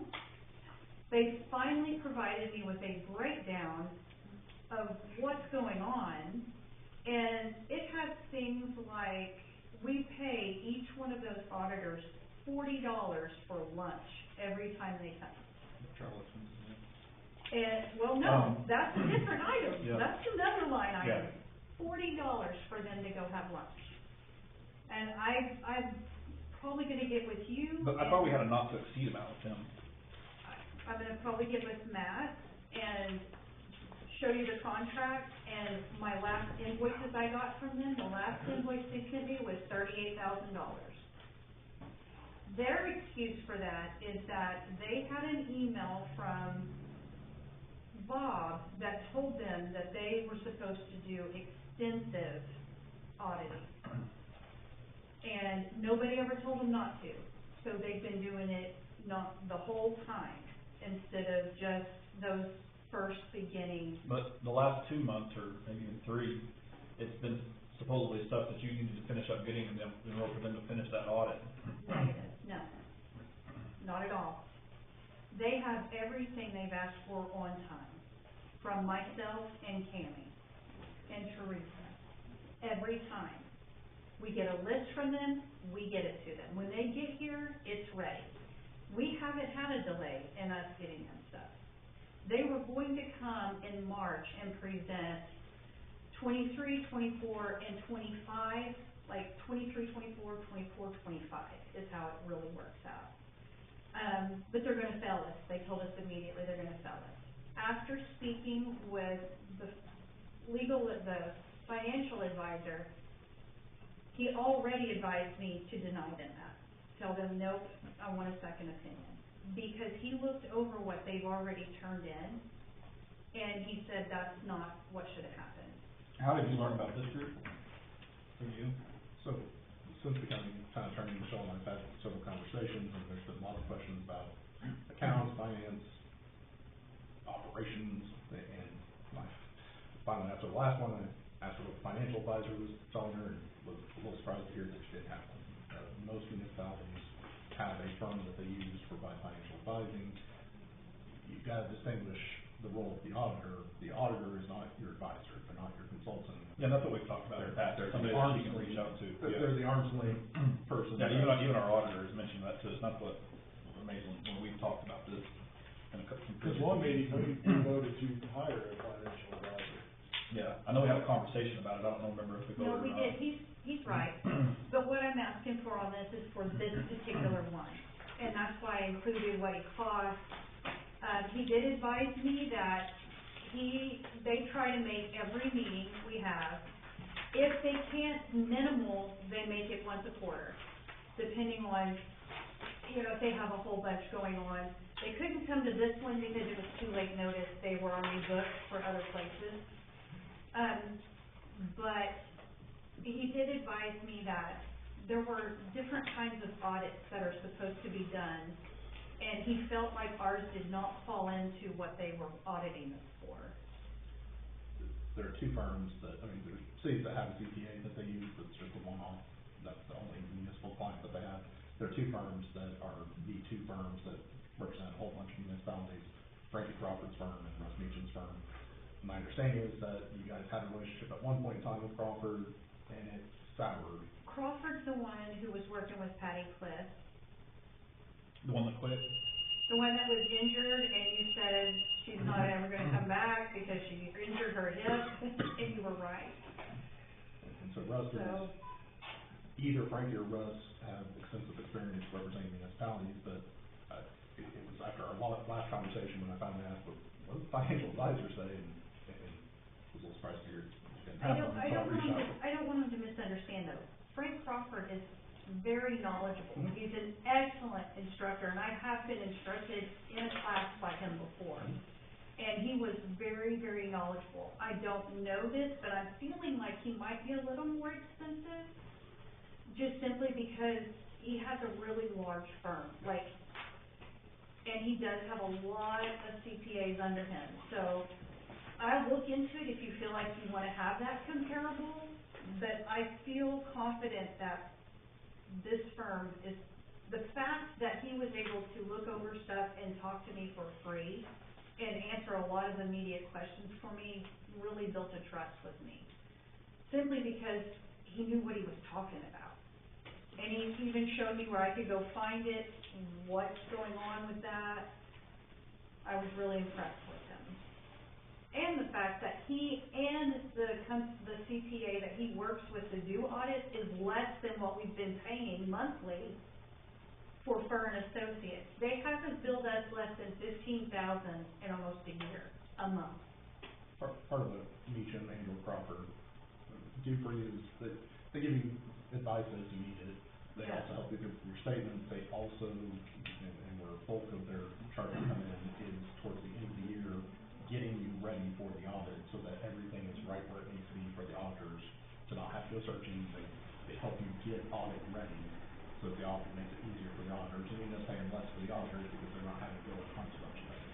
They finally provided me with a breakdown of what's going on, and it has things like, we pay each one of those auditors $40 for lunch every time they come. Travel expenses, And, well, no, that's a different item, Yeah. that's another line item. Yeah. $40 for them to go have lunch. And I'm probably gonna get with you. But I thought we had a not to exceed amount with him. I'm gonna probably get with Matt and show you the contract, and my last invoices I got from them, the last invoice they sent me was $38,000. Their excuse for that is that they had an email from Bob that told them that they were supposed to do extensive auditing. And nobody ever told them not to, so they've been doing it not the whole time, instead of just those first beginning. But the last 2 months, or maybe even 3, it's been supposedly stuff that you needed to finish up getting in order for them to finish that audit. Negative, no, not at all. They have everything they've asked for on time, from myself and Cammie and Teresa, every time. We get a list from them, we get it to them. When they get here, it's ready. We haven't had a delay in us getting them stuff. They were going to come in March and present 23, 24, and 25, like 23, 24, 24, 25 is how it really works out. But they're gonna sell us. They told us immediately they're gonna sell us. After speaking with the financial advisor, he already advised me to deny them that. Tell them, nope, I want a second opinion. Because he looked over what they've already turned in, and he said that's not what should have happened. How did you learn about this group? From you? So, since becoming town attorney, Michelle and I've had several conversations, and there's been a lot of questions about accounts, finance, operations, and finally, after the last one, I asked her what the financial advisor was telling her, and was a little surprised to hear that she didn't have one. Most municipalities have a firm that they use for financial advising. You've got to distinguish the role of the auditor. The auditor is not your advisor, they're not your consultant. Yeah, that's what we've talked about in the past. They're Somebody that you can reach out to. They're the arm's length person. Yeah, even our auditors mentioned that too. It's not what amazing when we've talked about this in a couple. Because one meeting, we voted to hire a financial advisor. Yeah, I know we had a conversation about it. I don't remember if we voted or not. No, we did, he's right. But what I'm asking for on this is for this particular one, and that's why I included what he cost. He did advise me that they try to make every meeting we have, if they can't minimal, they make it once a quarter, depending on, if they have a whole bunch going on. They couldn't come to this one because it was too late notice, they were already booked for other places. But he did advise me that there were different kinds of audits that are supposed to be done, and he felt like ours did not fall into what they were auditing us for. There are 2 firms that, there's cities that have a CPA that they use, but it's just a one-off. That's the only municipal client that they have. There are 2 firms that are the 2 firms that represent a whole bunch of municipalities, Frankie Crawford's firm and Russ Meacham's firm. My understanding is that you guys had a relationship at one point in time with Crawford, and it soured. Crawford's the one who was working with Patty Cliff, The one that quit? the one that was injured, and you said she's not ever gonna come back because she injured her hip, and you were right. And so Russ is, either Frankie or Russ have extensive experience representing municipalities, but it was after our last conversation when I finally asked, what does the financial advisor say, and was a little surprised to hear. I don't want him to misunderstand though. Frank Crawford is very knowledgeable. Mm-hmm. He's an excellent instructor, and I have been instructed in a class by him before. And he was very, very knowledgeable. I don't know this, but I'm feeling like he might be a little more expensive, just simply because he has a really large firm. Like, and he does have a lot of CPAs under him, so I'll look into it if you feel like you wanna have that comparable, but I feel confident that this firm is, the fact that he was able to look over stuff and talk to me for free and answer a lot of immediate questions for me really built a trust with me. Simply because he knew what he was talking about. And he even showed me where I could go find it, what's going on with that. I was really impressed with him. And the fact that he and the CPA that he works with to do audits is less than what we've been paying monthly for Fern Associates. They haven't billed us less than $15,000 in almost a year, a month. Part of what Meacham and/or Crawford do for you is that they give you advice as you need it. They Yeah. also help you with your statements. They also, and where bulk of their charges come in is towards the end of the year, getting you ready for the audit so that everything is right where it needs to be for the auditors to not have to go searching. They help you get audit ready so that the audit makes it easier for the auditors, and you end up paying less for the auditors because they're not having to go and hunt a bunch of things.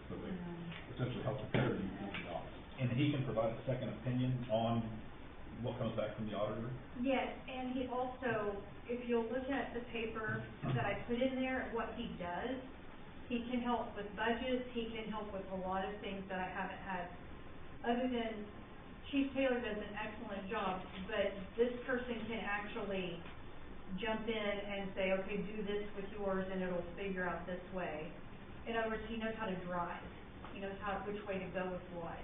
So they essentially help prepare you for the audit. And he can provide a second opinion on what comes back from the auditor? Yes, and he also, if you'll look at the paper that I put in there, what he does, he can help with budgets, he can help with a lot of things that I haven't had. Other than Chief Taylor does an excellent job, but this person can actually jump in and say, okay, do this with yours and it'll figure out this way. In other words, he knows how to drive. He knows which way to go with what.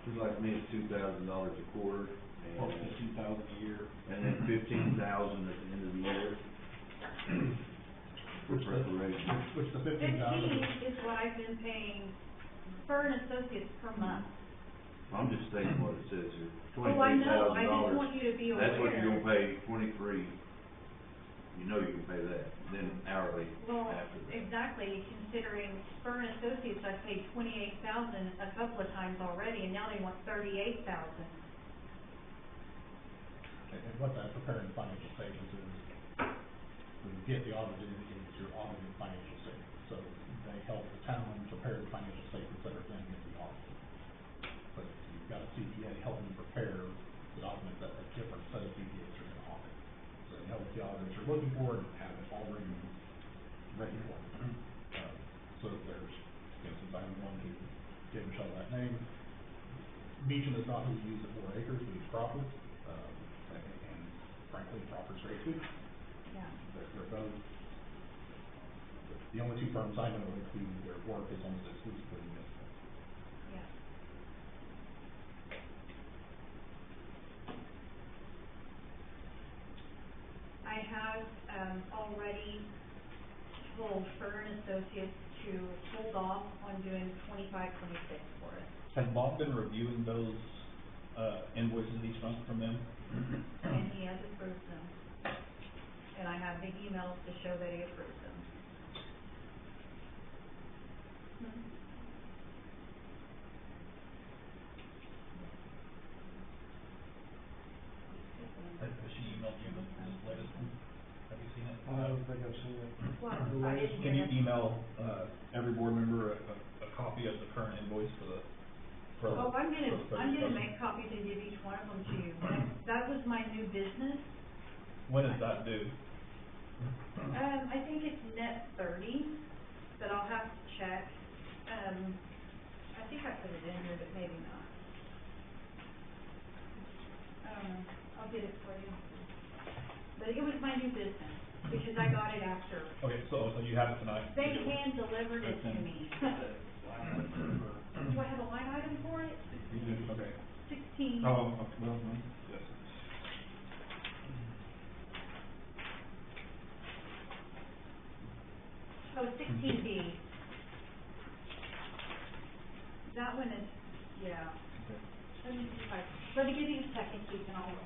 It's like me, it's $2,000 a quarter, Or and, $15,000 a year? and then $15,000 at the end of the year. For preparation. Which the 15 15,000. is what I've been paying Fern Associates per month. I'm just stating what it says here, Oh, I know, $23,000. I just want you to be aware. That's what you're gonna pay, 23, you know you can pay that, then hourly Well, after that. exactly, considering Fern Associates, I've paid $28,000 a couple of times already, and now they want $38,000. And what that preparing financial statements is, when you get the audited, it's your audited financial statements. So they help the town prepare the financial statements that are then going to be audited. But you've got a CPA helping prepare the documents that a different set of CPAs are going to audit. So they know what the auditors are looking for and have it already ready for them. So if there's, since I'm the one who gave Michelle that name, Meacham is not who we use at 4 Acres, we use Crawford. And frankly, Crawford's great too. Yeah. They're both the only two firms I know of who their work is almost exclusively municipal. Yeah. I have, already told Fern Associates to hold off on doing 25, 26 for us. Has Bob been reviewing those, invoices each month from them? And he has approved them. And I have the emails to show that he approved them. Has she emailed you the latest one? Have you seen it? I don't think I've seen it. Well, The I latest didn't Can you get it. email, every board member a copy of the current invoice for the, for Oh, I'm for the gonna 30,000? make copies and give each one of them to you. That was my new business. When is that due? I think it's net 30, but I'll have to check. I think I put it in here, but maybe not. I don't know. I'll get it for you. But it was my new business, because I got it after. Okay, so you have it tonight? They hand delivered it to Okay. me. Do I have a line item for it? You do, okay. 16. Oh, okay, well, yes. Oh, 16B. That one is, yeah. Okay. Let me see if let me give you a second, so you can all look.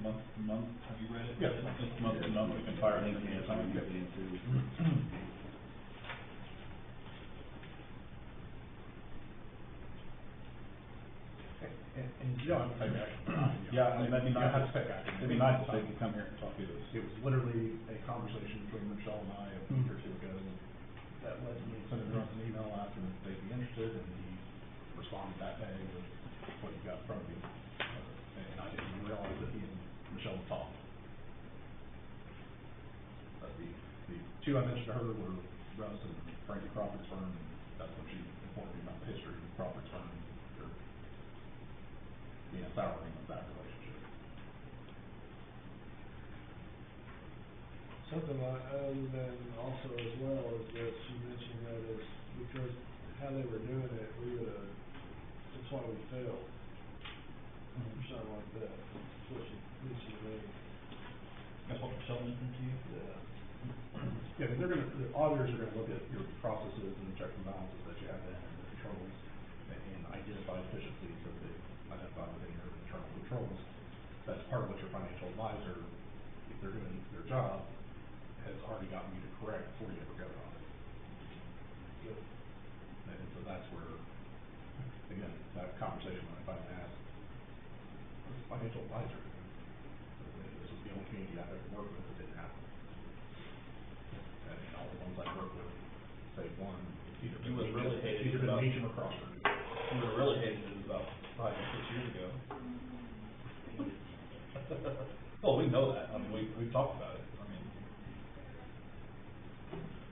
month to month, have you read it? Yes. It's month to month, we can fire it in anytime. And you don't have to take action tonight. Yeah, I mean, that'd be You nice. don't have to take action. It'd be nice if they could come here and talk to us. It was literally a conversation between Michelle and I a week or two ago that led me to send him an email asking if they'd be interested, and he responded that day with what you got in front of you. And I didn't even realize that he and Michelle had talked. But the two I mentioned to her were Russ and Frankie Crawford's firm, and that's when she informed me about the history of Crawford's firm, their being a souring of that relationship. Something like, then also as well is that she mentioned that is because how they were doing it, we would that's why we failed. Or something like that. That's what she mentioned to me. That's what Michelle mentioned to you? Yeah. Yeah, they're the auditors are gonna look at your processes and checks and balances that you have in and the controls and identify deficiencies that they identify within your internal controls. That's part of what your financial advisor, if they're doing their job, has already gotten you to correct before you ever go on it. Good. And so that's where, again, that conversation when I finally asked, what's the financial advisor doing? This was the only community I've ever worked with that didn't happen. And all the ones I work with, save one, it's either You would really hate it either been about- Meacham or Crawford. You would have really hated it about 5 or 6 years ago. Well, we know that, I mean, we've talked about it, I mean,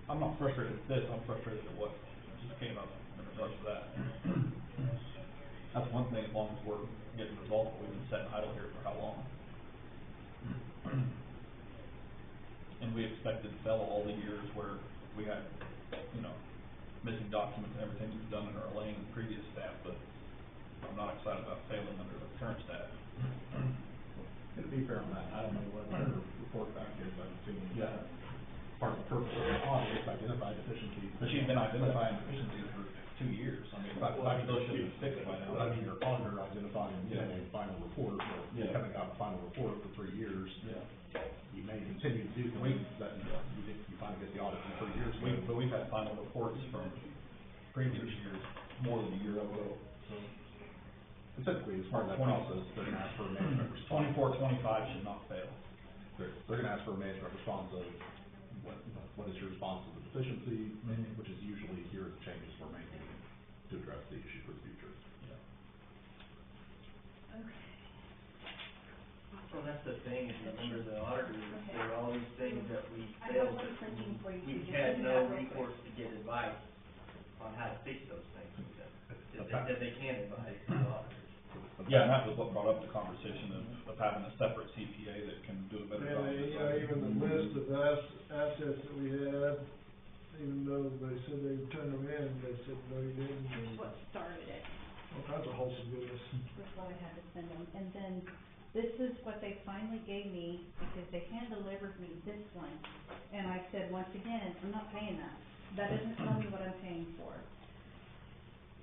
I'm not frustrated with this, I'm frustrated at what just came up in regards to that. That's one thing, as long as we're getting resolved, we've been sitting idle here for how long? And we expected to sell all the years where we had, you know, missing documents and everything we've done in our lane and previous staff, but I'm not excited about failing under the current staff. And to be fair on that, I don't know what their report back is, I haven't seen. Yeah. Part of the purpose of the audit is to identify deficiencies. But she's been identifying deficiencies for 2 years, I mean, those should have been fixed by now. I mean, your auditor identifying Yeah. a final report, but you Yeah. haven't got a final report for 3 years. Yeah. You may continue to do things that you finally get the audit in 3 years. But we've had final reports from previous years, more than a year ago, so. And typically, as part of that process, they're gonna ask for a management response. 24, 25 should not fail. They're gonna ask for a management response of what is your response to the deficiency, which is usually here are the changes we're making to address the issue for the future. Yeah. Okay. So that's the thing, is remember the auditors, there are all these things that we I failed have to, one printing for you, we too. Just had send it no out real quick. recourse to get advice on how to fix those things with them. Okay. That they can advise the auditors. Yeah, and that was what brought up the conversation of having a separate CPA that can do a better job. And, you know, even the list of assets that we had, even though they said they turned them in, they said, no, you didn't. Here's what started it. All kinds of wholesome goodness. That's what I had to send them, and then this is what they finally gave me, because they hand delivered me this one, and I said, once again, I'm not paying that, that doesn't tell me what I'm paying for.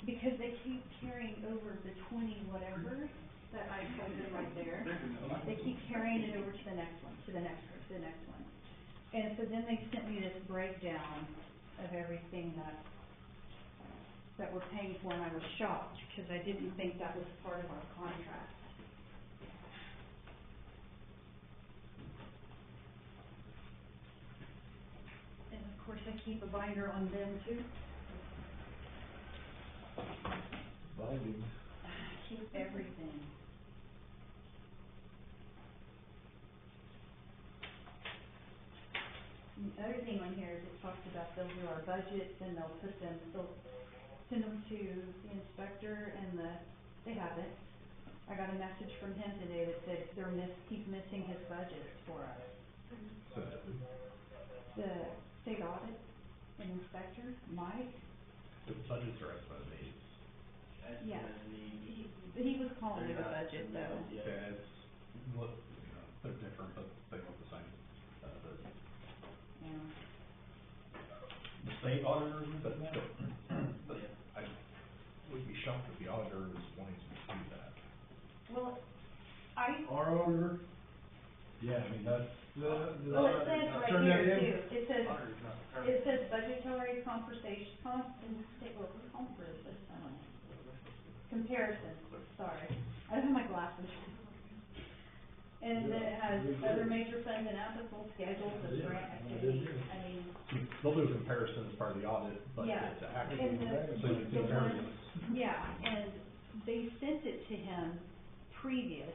Because they keep carrying over the 20 whatever that I told them right there, they keep carrying it over to the next one, to the next one, to the next one. And so then they sent me this breakdown of everything that we're paying for, and I was shocked, because I didn't think that was part of our contract. And of course, I keep a binder on them too. Binding. Keep everything. And the other thing on here is it talks about they'll do our budgets and they'll send them to the inspector and they haven't. I got a message from him today that said he's missing his budgets for us. The state audit and inspector, Mike. The budgets are estimated needs. Yeah. He was calling it a budget though. Yeah, it's, they're different, but they look the same. Yeah. The state auditors are setting that up. But I would be shocked if the auditor is wanting to dispute that. Well, Our auditor, Yeah, I mean, that's, Well, it says right turn that here in? too, it says, Auditor's not current. it says budgetary compensation, comparison, sorry, I don't have my glasses. And then it has other major funds and applicable schedules of grant activities, I mean, They'll do a comparison as part of the audit, but yeah. it's actual, And so you the compare one, it. yeah, and they sent it to him previous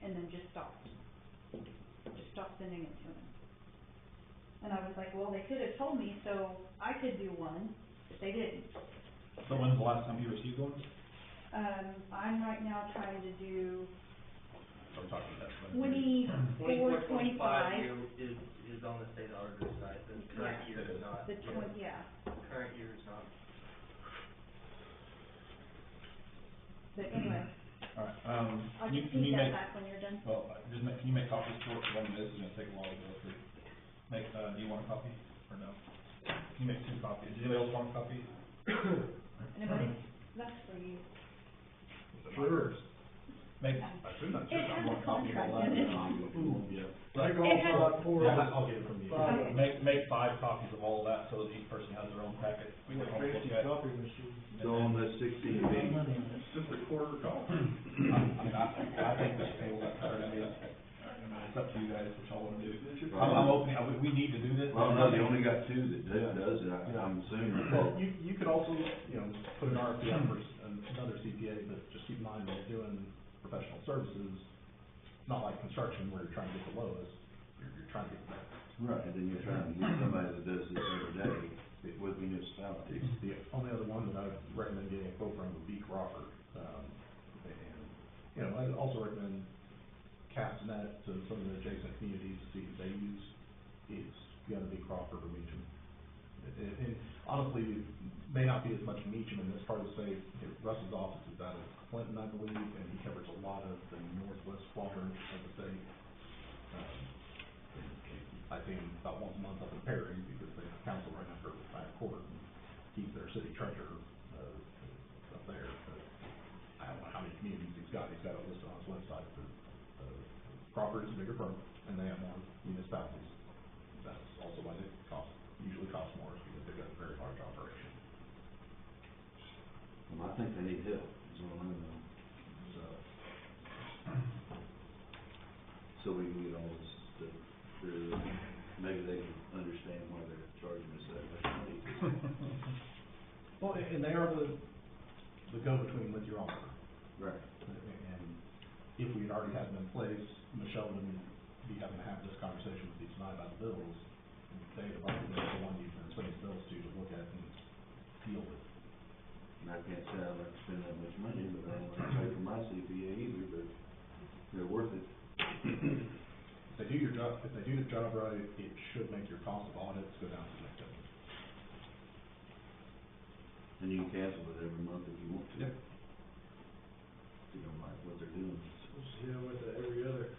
and then just stopped sending it to him. And I was like, well, they could have told me, so I could do one, but they didn't. So when's the last time you received one? I'm right now trying to do I'm talking about that. 24, 25. year is on the state auditor's site, the current Yeah. year is not. The yeah. Current year is not. But anyway, Alright, I'll can just you take that make, back when you're done. well, can you make copies for it, one of this, it's gonna take a while to go through. Do you want a copy, or no? Can you make 2 copies, does anybody else want a copy? Anybody? That's for you. Sure. Make, Yeah. I assume that's It your, I has want a a copy of all contract that. in it. Yeah. Take It has- off, four Yeah, of I'll get it from you. Okay. Make 5 copies of all of that, so that each person has their own packet. We can all look at it. So on that 16 feet, It's just a quarter copy. I mean, I think we should table that Saturday. I mean, it's up to you guys what y'all wanna do. I'm open, we need to do this. well, no, they only got 2 that does it, I'm assuming. Well, you could also, put an RFP out for another CPA, but just keep in mind that doing professional services, not like construction where you're trying to get the lowest, you're trying to get the best. Right, and then you're trying to get somebody that does this every day with municipalities. The only other one that I would recommend getting a quote from would be Crawford. And, I'd also recommend casting that to some of the adjacent communities to see if they use. It's gonna be Crawford or Meacham. And honestly, it may not be as much Meacham in this part of the state. Russ's office is out of Clinton, I believe, and he covers a lot of the northwest quadrant of the state. I see him about once a month up in Perry because they have council right after back court, and he's their city treasurer, up there. But I don't know how many communities he's got it listed on his website, but, Crawford is a bigger firm, and they have more municipalities. That's also why they usually cost more, is because they've got a very large operation. Well, I think they need help, is what I know. So we can get all this stuff through, maybe they can understand why they're charging us that much money. Well, and they are the go-between with your auditor. Right. And if we had already had them in place, Michelle wouldn't be having to have this conversation with you tonight about the bills. They have already been the one you've been sending bills to look at and deal with. And I can't say I'd like to spend that much money, but I don't want to pay for my CPA either, but they're worth it. If they do the job right, it should make your cost of audits go down significantly. And you can cancel it every month if you want to. Yep. If you don't like what they're doing. Yeah, with the every other.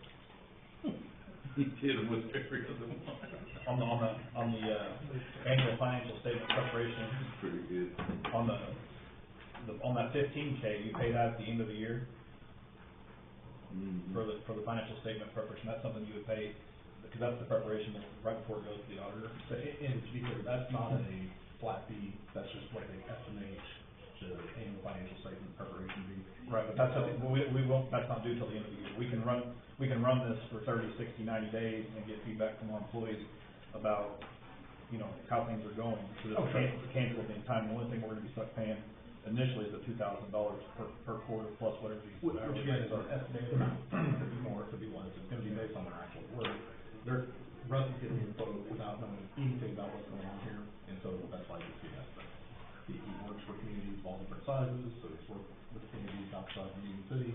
Hit them with every other one. On the annual financial statement preparation, Pretty good. on that 15K, you pay that at the end of the year Mm-hmm. for the financial statement preparation. That's something you would pay, because that's the preparation right before it goes to the auditor. So, and to be clear, that's not a flat fee, that's just what they estimate the annual financial statement preparation fee. Right, but that's something, we won't, that's not due till the end of the year. We can run this for 30, 60, 90 days and get feedback from our employees about, how things are going. So Oh, it's sure. canceled in time. The only thing we're gonna be stuck paying initially is the $2,000 per quarter plus whatever these Which hourly again rates is are. an estimated amount, it could be more, it could be less, it's gonna be based on their actual work. Russ is getting info without knowing anything about what's going on here, and so that's why you see that. He works for communities of all different sizes, so he's worked with communities outside of Union City,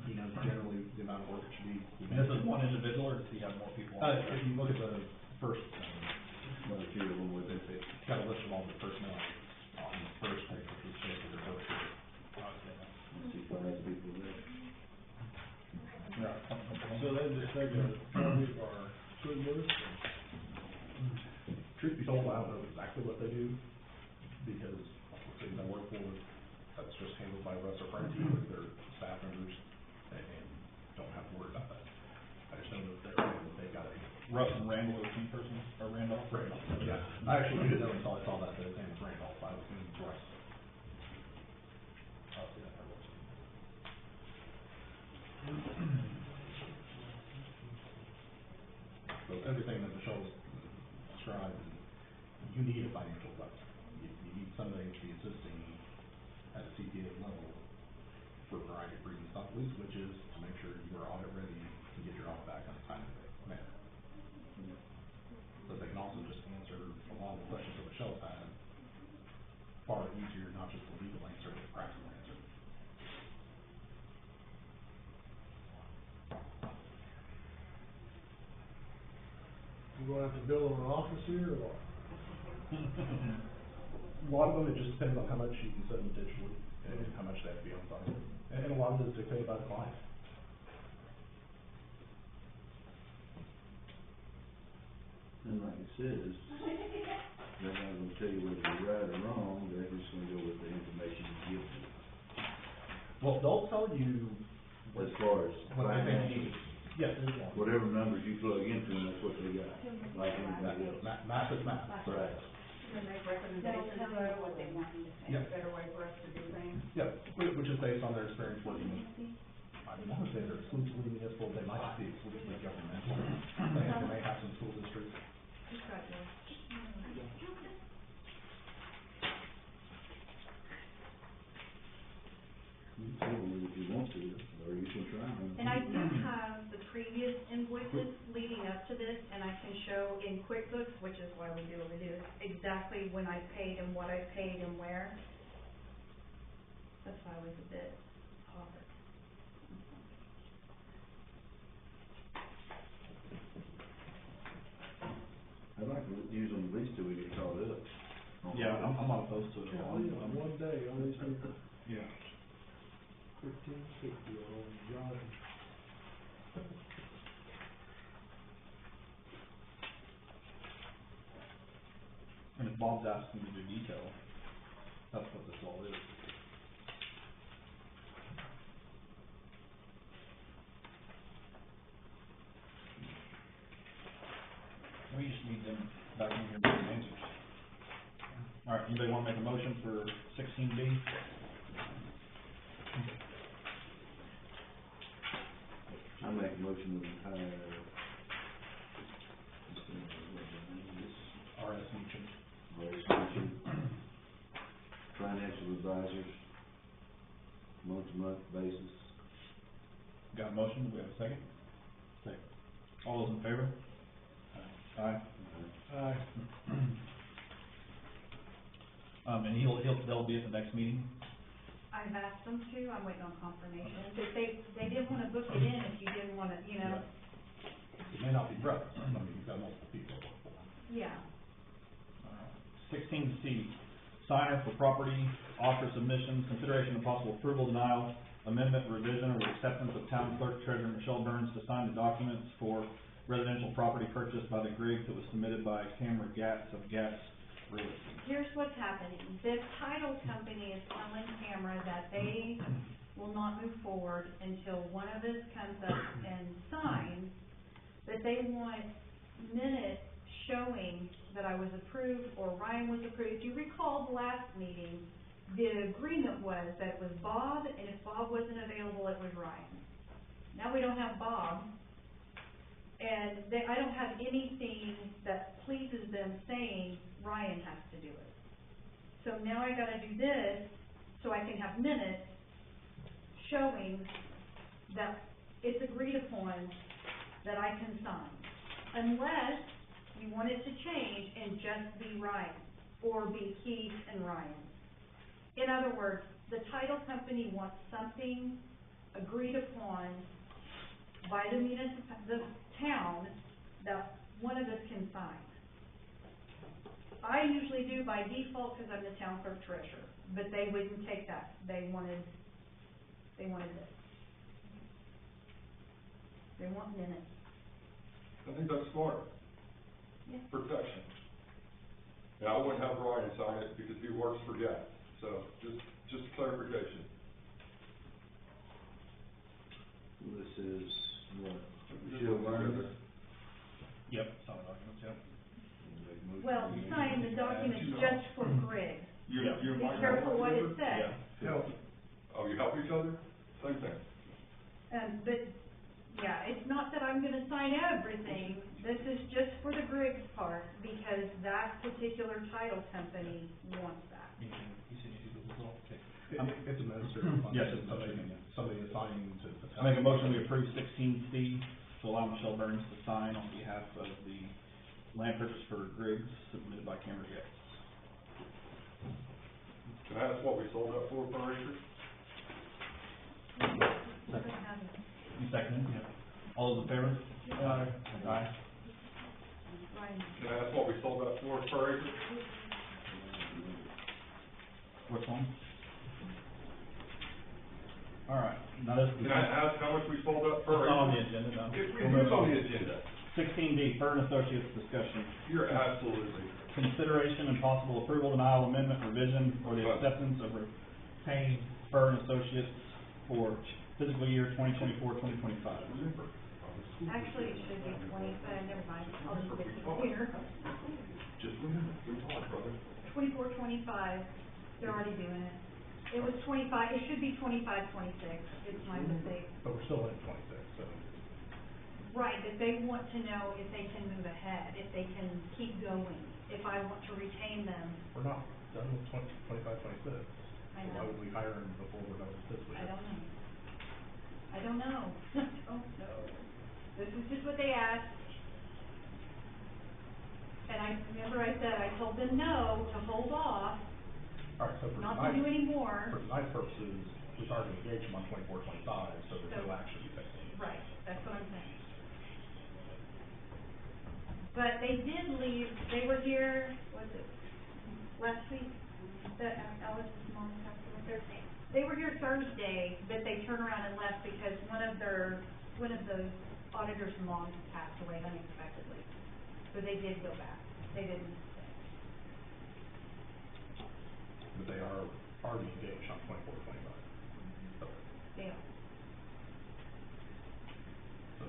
he knows generally the amount of work it should be. And this is one individual, or does he have more people on? If you look at the first, Another few of them with it. it's got a list of all the personnel on the first page, which is basically their work. Let's see if I have people there. So they just take a copy of our invoice. Truth be told, I don't know exactly what they do, because the cities I work for, that's just handled by Russ or Frankie with their staff members, and don't have to worry about that. I just know that they're able to take Russ and Randall are the same person, or Randolph? Randolph, yeah. I actually didn't know until I saw that his name was Randolph, I was thinking Russ. Oh, yeah, that works. So everything that Michelle's described, you need a financial advisor. You need somebody to be assisting at a CPA level for a variety of reasons, not least which is to make sure you are audit ready to get your audit back on a timely manner. But they can also just answer a lot of the questions that Michelle's had far easier, not just the legal answer, but the practical answer. You gonna have to build an office here or what? A lot of them, it just depends on how much you can send them digitally and how much they have to be on site. And a lot of it is dictated by the client. And like it says, they're not gonna tell you whether you're right or wrong, they're just gonna go with the information you give them. Well, they'll tell you As far as what they think you financial, need. Yes, there's one. whatever numbers you plug into them, that's what they got, like anybody else. Math is math. Right. To make recommendations, though, what they want you to say, Yeah. a better way for us to do things. Yeah, which is based on their experience working with, I want to say they're exclusively municipal, they might not be exclusively governmental. They may have some school districts. You tell them if you want to, or you can try them. And I do have the previous invoices leading up to this, and I can show in QuickBooks, which is why we do what we do, exactly when I paid and what I paid and where. That's why I was a bit bothered. I'd like to use them at least till we get caught up. Yeah, I'm not opposed to it at all. One day, all these people, Yeah. 1360 on John. And if Bob's asking to do detail, that's what this all is. We just need them back in here with the answers. All right, anybody wanna make a motion for 16B? I make a motion to hire, RS Meacham. financial advisors, month-to-month basis. Got a motion, do we have a second? Second. All those in favor? Aye. Aye. And they'll be at the next meeting? I've asked them to, I'm waiting on confirmation, because they didn't wanna book it in if you didn't wanna, you know, It may not be brothers, I mean, you've got multiple people. yeah. 16C, signer for property, offer submissions, consideration of possible approval, denial, amendment, revision, or acceptance of town clerk treasurer Michelle Burns to sign the documents for residential property purchased by the Griggs that was submitted by Cameron Gatz of Gatz Realty. Here's what's happening, the title company is telling Camera that they will not move forward until one of us comes up and signs, that they want minutes showing that I was approved or Ryan was approved. If you recall the last meeting, the agreement was that it was Bob, and if Bob wasn't available, it was Ryan. Now we don't have Bob, and I don't have anything that pleases them saying Ryan has to do it. So now I gotta do this, so I can have minutes showing that it's agreed upon that I can sign. Unless you want it to change and just be Ryan, or be Keith and Ryan. In other words, the title company wants something agreed upon by the town that one of us can sign. I usually do by default because I'm the town clerk treasurer, but they wouldn't take that. They wanted this. They want minutes. I think that's smart. Yeah. Protection. And I wouldn't have Ryan sign it because he works for Gatz, so just clarification. This is what, Michelle Burns? Yep, sign the documents, yep. Well, sign the documents just for Greg. You Be might careful what it know. says. Help. Oh, you help each other? Same thing. But, yeah, it's not that I'm gonna sign everything, this is just for the Griggs part, because that particular title company wants that. It's a ministerial function. Yes, it's somebody assigning to. I make a motion we approve 16C to allow Michelle Burns to sign on behalf of the land purchase for Griggs submitted by Cameron Getz. Can I ask what we sold that for per acre? You second? Yeah. All those in favor? Aye. Aye. Can I ask what we sold that for per acre? Which one? All right, now this is. Can I ask how much we sold that per It's acre? not on the agenda, no. It's on the agenda. 16D, Fern Associates discussion. You're absolutely. Consideration and possible approval, denial, amendment, revision, or the acceptance of retained Fern Associates for fiscal year 2024-2025. Actually, it should be never mind, I'll just fix it here. Just remember, we talked, brother. 24-25, they're already doing it. It was 25, it should be 25-26, it's my mistake. But we're still in 26, so. Right, but they want to know if they can move ahead, if they can keep going, if I want to retain them. We're not done with 25, 26. I So know. why would we hire them before we're done with this year? I don't know. I don't know. I don't know. This is just what they asked. And I remember I said, I told them no, to hold off, All right, so for not to do tonight, any more. for tonight's purposes, we've already engaged them on 24, 25, so there's no action to be taken. Right, that's what I'm saying. But they did leave, they were here, was it, last week, that Alice's mom passed away Thursday. They were here Thursday, but they turned around and left because one of the auditor's moms passed away unexpectedly. So they did go back, they didn't stay. But they are already engaged on 24, 25. So, They are. so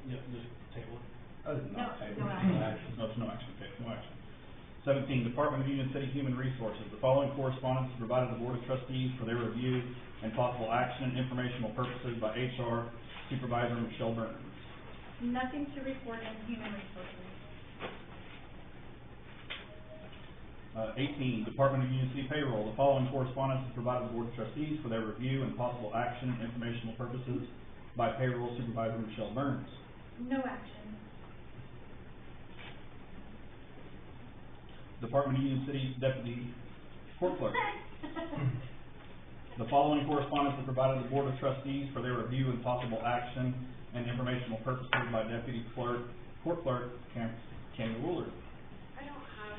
Yeah, just take a look. other than No, that, no action. No, it's no action, okay, no action. 17, Department of Union City Human Resources. The following correspondence is provided to the Board of Trustees for their review and possible action and informational purposes by HR Supervisor Michelle Burns. Nothing to report in human resources. 18, Department of Union City Payroll. The following correspondence is provided to the Board of Trustees for their review and possible action and informational purposes by Payroll Supervisor Michelle Burns. No action. Department of Union City Deputy Court Clerk. The following correspondence is provided to the Board of Trustees for their review and possible action and informational purposes by Deputy Court Clerk Cammy Woolard. I don't have,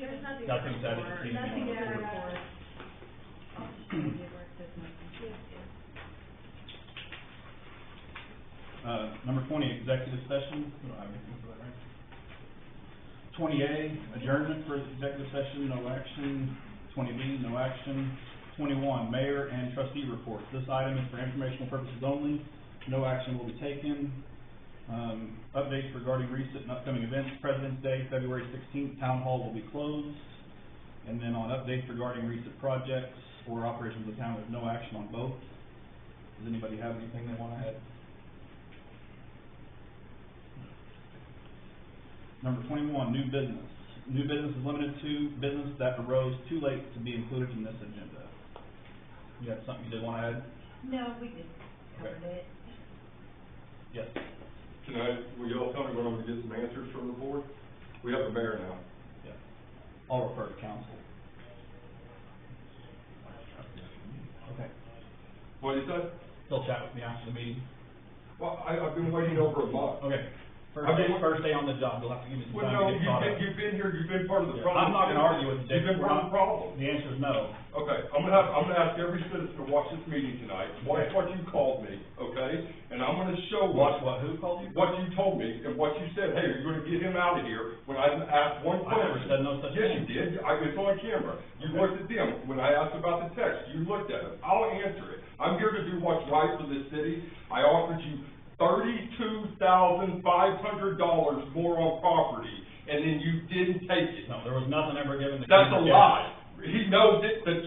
there's nothing. Nothing said, it seems to be Nothing on to the board. report. I'll just show you where it says nothing. Number 20, executive session. We don't have anything for that, right? 20A, adjournment for executive session, no action. 20B, no action. 21, mayor and trustee reports. This item is for informational purposes only. No action will be taken. Updates regarding recent and upcoming events. President's Day, February 16th, Town Hall will be closed. And then on updates regarding recent projects or operations of town, there's no action on both. Does anybody have anything they want to add? Number 21, new business. New business is limited to business that arose too late to be included in this agenda. You got something you did want to add? No, we just covered it. Yes. Will y'all tell me when I'm gonna get some answers from the board? We have a mayor now. Yeah. I'll refer to council. Okay. What you said? They'll chat with me after the meeting. Well, I've been waiting over a month. Okay. I've been- First day on the job, you'll have to give me some Well, time no, to get caught up. you've been here, you've been part of the Yeah, problem. I'm not gonna argue with you, Dick. You've been part of the problem. The answer is no. Okay, I'm gonna ask every citizen to watch this meeting tonight, watch what you called me, okay? And I'm gonna show Watch what, who called you? what you told me and what you said, hey, you're gonna get him out of here, when I asked one I question. never said no such Yes, thing. you did, it's on camera. You looked at them, when I asked about the text, you looked at it. I'll answer it. I'm here to do what's right for this city. I offered you $32,500 more on property, and then you didn't take it. No, there was nothing ever given to. That's a King. lie. He knows it, the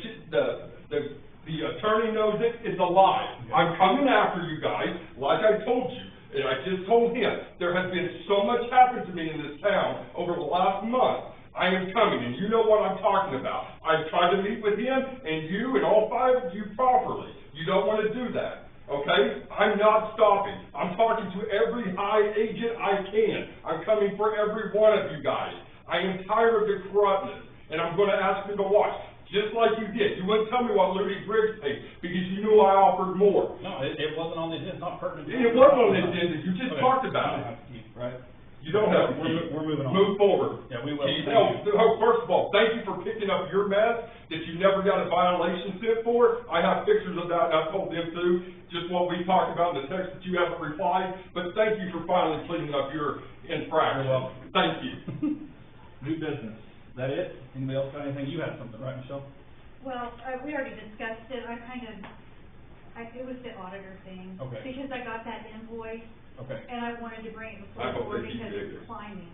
attorney knows it, it's a lie. I'm coming after you guys, like I told you, and I just told him, there has been so much happened to me in this town over the last month. I am coming, and you know what I'm talking about. I've tried to meet with him, and you, and all 5 of you properly. You don't wanna do that, okay? I'm not stopping. I'm talking to every high agent I can. I'm coming for every one of you guys. I am tired of the corruptness, and I'm gonna ask you to watch. Just like you did. You wouldn't tell me what Louis Briggs paid, because you knew I offered more. No, it wasn't on the agenda, it's not pertinent. It wasn't on the agenda, you just Okay. talked about it. Right? You don't have to keep. We're moving on. Move forward. Yeah, we will. Keith, Thank you. first of all, thank you for picking up your mess that you never got a violation sent for. I have pictures of that, and I told them to, just what we talked about in the text that you haven't replied, but thank you for finally cleaning up your infraction. You're welcome. Thank you. New business, is that it? Anybody else got anything? You had something, right, Michelle? Well, we already discussed it, it was the auditor thing. Okay. Because I got that invoice, Okay. and I wanted to bring it I before the board hope that you because did it's it. climbing.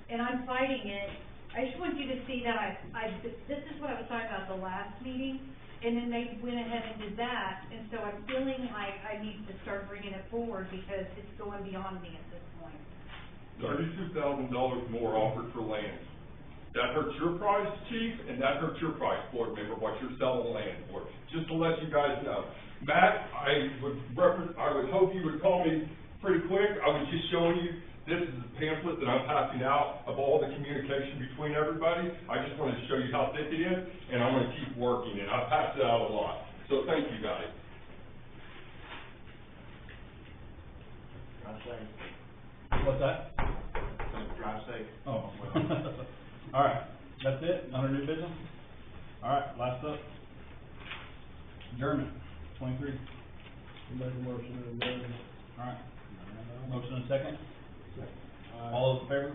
And I'm fighting it, I just want you to see that this is what I was talking about the last meeting, and then they went ahead and did that, and so I'm feeling like I need to start bringing it forward because it's going beyond me at this point. $32,000 more offered for land. That hurts your price, chief, and that hurts your price, board member, what you're selling land for, just to let you guys know. Matt, I would hope you would call me pretty quick. I was just showing you, this is a pamphlet that I'm passing out of all the communication between everybody. I just wanted to show you how thick it is, and I'm gonna keep working, and I pass it out a lot. So thank you, guys. Drive safe. What's that? Drive safe. Oh. All right, that's it, under new business? All right, last up. Adjournment, 23. Make a motion to adjourn. All right. Motion and second? All those in favor?